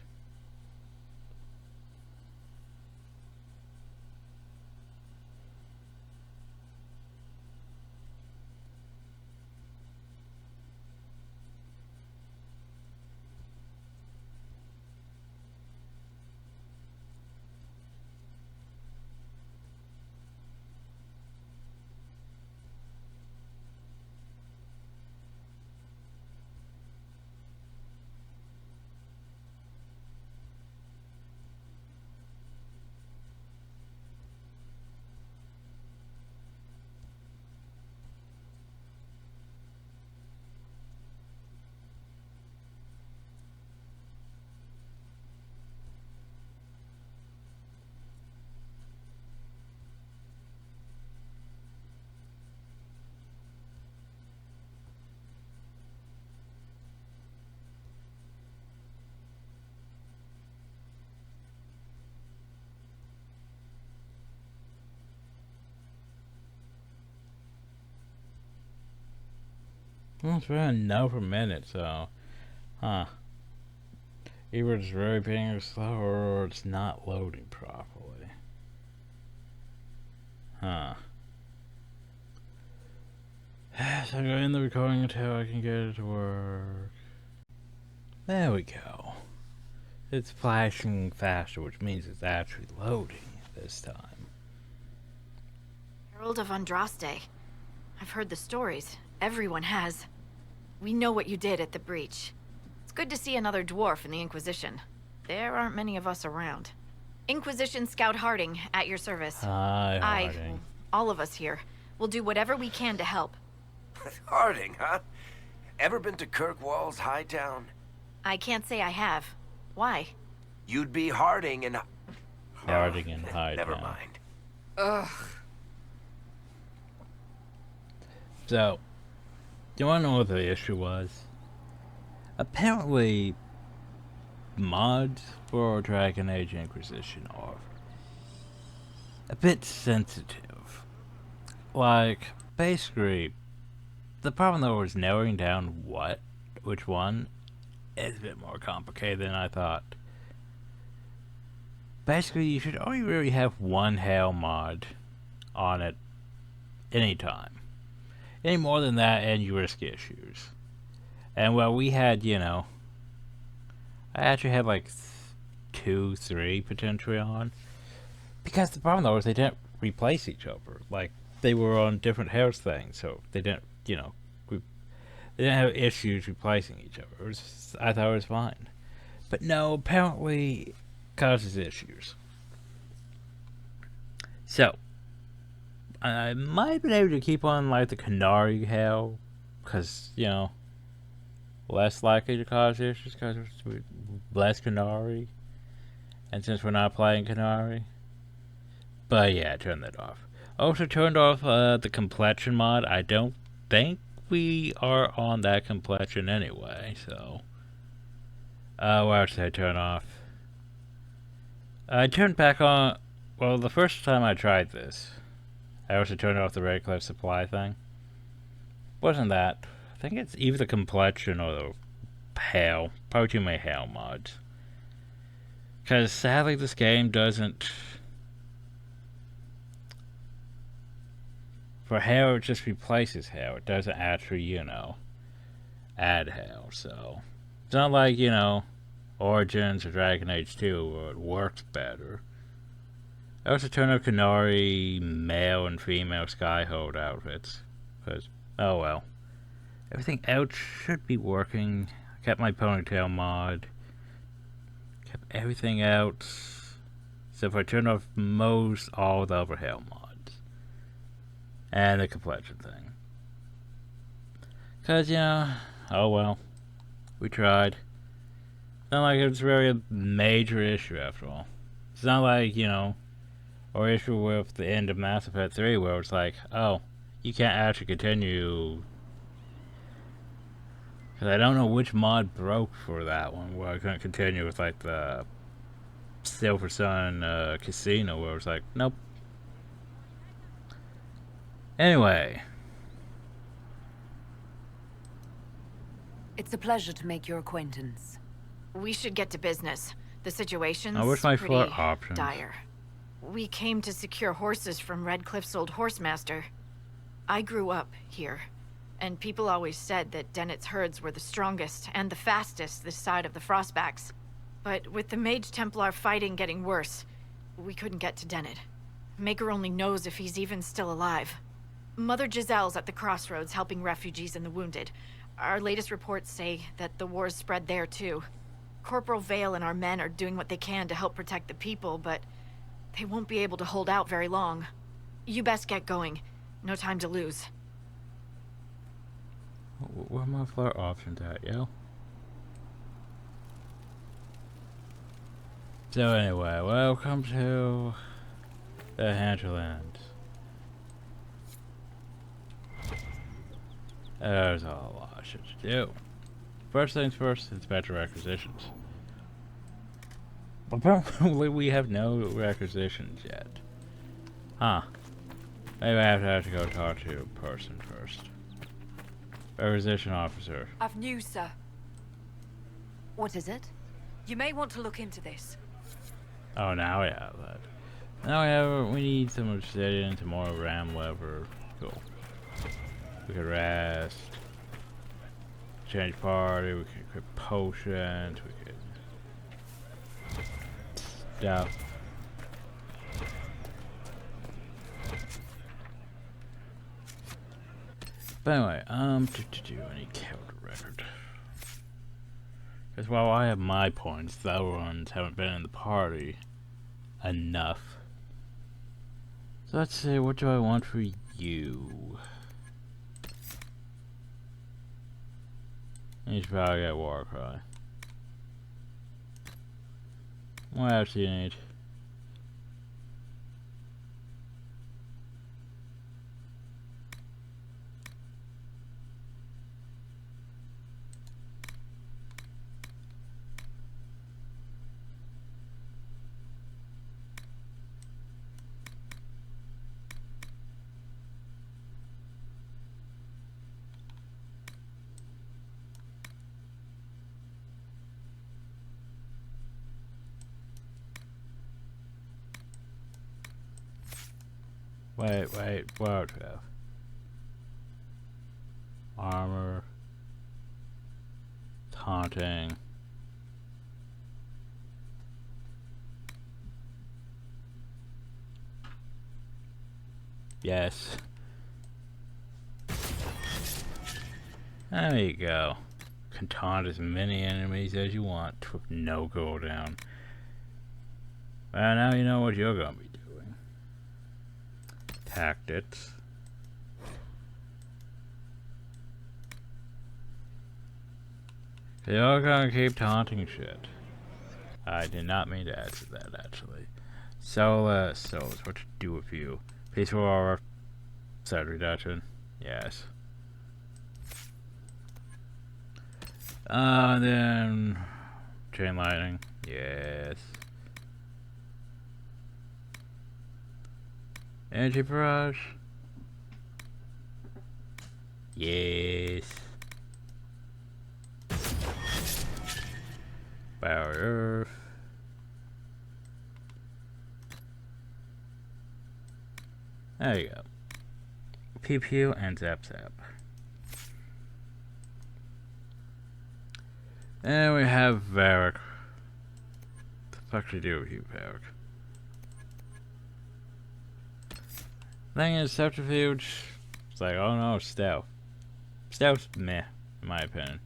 Well, it's been no for a minute, so, either it's really being slow or it's not loading properly. So I'm going in the recording until I can get it to work. There we go. It's flashing faster, which means it's actually loading this time. Herald of Andraste. I've heard the stories. Everyone has. We know what you did at the breach. It's good to see another dwarf in the Inquisition. There aren't many of us around. Inquisition Scout Harding, at your service. Hi, Harding. All of us here, will do whatever we can to help. Harding, huh? Ever been to Kirkwall's Hightown? I can't say I have. Why? You'd be Harding in... Harding in Hightown. Never mind. Ugh. So, do you want to know what the issue was? Apparently, mods for Dragon Age Inquisition are a bit sensitive. Like, basically, the problem though was narrowing down which one is a bit more complicated than I thought. Basically, you should only really have one Hail mod on it anytime. Any more than that, and you risk issues. And well, we had, you know, I actually had like 2, 3 potentially on. Because the problem though is they didn't replace each other. Like, they were on different house things, so they didn't, you know, they didn't have issues replacing each other. I thought it was fine. But no, apparently causes issues. So, I might have been able to keep on like the Canary Hell, because, you know, less likely to cause issues because it's less Canary. And since we're not playing Canary. But yeah, turn that off. Also turned off the complexion mod. I don't think we are on that complexion anyway, so. What else did I turn off? I turned back on, well, the first time I tried this, I also turned off the Redcliffe supply thing. Wasn't that? I think it's either the complexion or the hail. Probably too many hail mods. Because sadly this game doesn't... For hail, it just replaces hail. It doesn't actually, you know, add hail, so... It's not like, you know, Origins or Dragon Age 2 where it works better. I also turned up Canary male and female Skyhold outfits. Because, oh well. Everything else should be working. I kept my ponytail mod. Kept everything else. So if I turn off most all the other hail mods. And the complexion thing. Because, you know, oh well. We tried. It's not like it's really a major issue after all. It's not like, you know, or issue with the end of Mass Effect 3 where it's like, oh, you can't actually continue. Because I don't know which mod broke for that one where I couldn't continue with like the Silver Sun casino where it's like, nope. Anyway. It's a pleasure to make your acquaintance. We should get to business. The situation's I wish my pretty floor options. dire. We came to secure horses from Redcliffe's old horsemaster. I grew up here, and people always said that Dennett's herds were the strongest and the fastest this side of the Frostbacks. But with the Mage Templar fighting getting worse, we couldn't get to Dennett. Maker only knows if he's even still alive. Mother Giselle's at the crossroads helping refugees and the wounded. Our latest reports say that the war's spread there too. Corporal Vale and our men are doing what they can to help protect the people, but they won't be able to hold out very long. You best get going. No time to lose. Where are my floor options at, yo? So anyway, welcome to the Hinterlands. There's a lot of shit to do. First things first, inspect requisitions. Apparently we have no requisitions yet. Huh. Maybe I have to go talk to a person first. Requisition officer. I've news, sir. What is it? You may want to look into this. Oh, now we have that. Now we need someone to set into more RAM lever. Cool. We could rest. Change party. We could equip potions. We could stuff. But anyway, I need character record. Because while I have my points, the other ones haven't been in the party enough. So let's see, what do I want for you? You should probably get Warcry. What else do you need? Wait, what? Armor. Taunting. Yes. There you go. can taunt as many enemies as you want with no cooldown. Well, now you know what you're gonna be doing. Tactics. You're gonna keep taunting shit. I did not mean to answer that, actually. Souls, what to do with you? Peaceful aura. Side reduction. Yes. Then... chain lightning. Yes. Energy barrage. Yes. Barrier. There you go. Pew pew and zap zap. And we have Varric. What the fuck should I do with you, Varric? Thing is, subterfuge. It's like, oh no, stealth. Stealth's meh, in my opinion.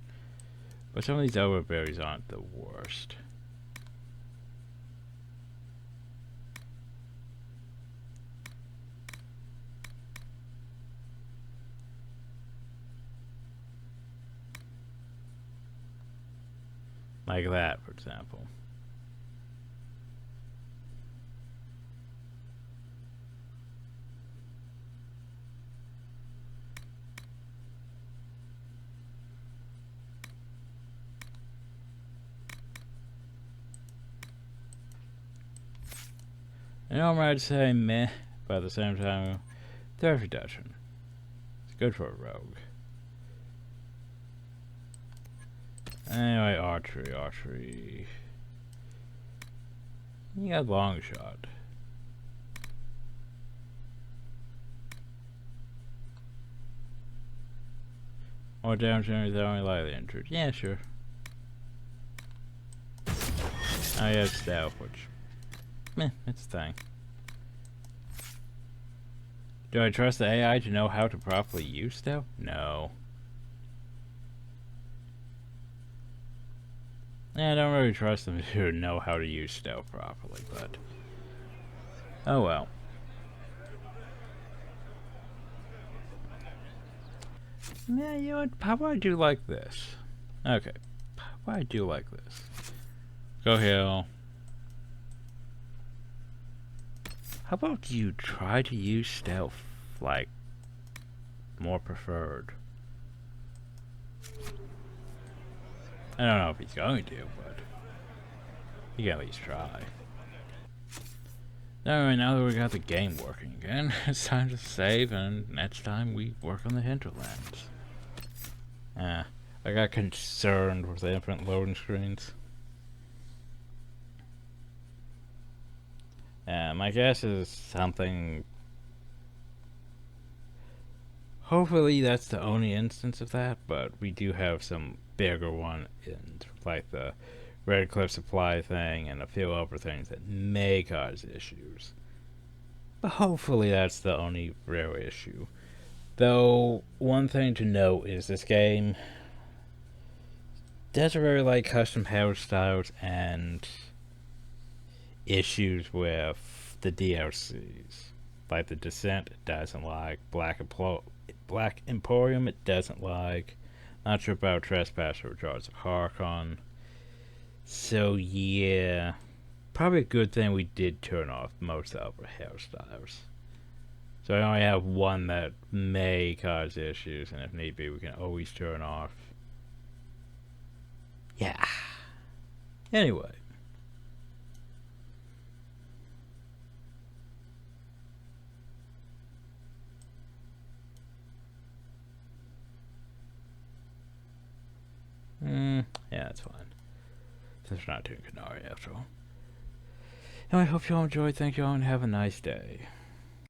But some of these overberries aren't the worst. Like that, for example. I know I'm right to say meh, but at the same time, threat reduction. It's good for a rogue. Anyway, archery. You got long shot. More damage enemies that are only lightly injured. Yeah, sure. Oh yeah, stealth, which... meh, it's a thing. Do I trust the AI to know how to properly use stealth? No. Yeah, I don't really trust them to know how to use stealth properly, but... oh well. Yeah, you know what? How about I do like this? Okay. How about I do like this? Go heal. How about you try to use stealth, like, more preferred? I don't know if he's going to, but he can at least try. Anyway, now that we got the game working again, it's time to save, and next time we work on the hinterlands. I got concerned with the infinite loading screens. My guess is something... hopefully that's the only instance of that, but we do have some bigger one in, like the Red Cliff supply thing and a few other things that may cause issues. But hopefully that's the only real issue. Though, one thing to note is this game doesn't really like custom hairstyles and issues with the DLCs. Like the Descent, it doesn't like. Black Emporium, it doesn't like. Not sure about Trespasser or Jars of Harkon. So yeah, probably a good thing we did turn off most of our hairstyles. So I only have one that may cause issues, and if need be, we can always turn off. Yeah. Anyway. Yeah, that's fine. Since we're not doing Canary after all. And I hope you all enjoyed. Thank you all and have a nice day.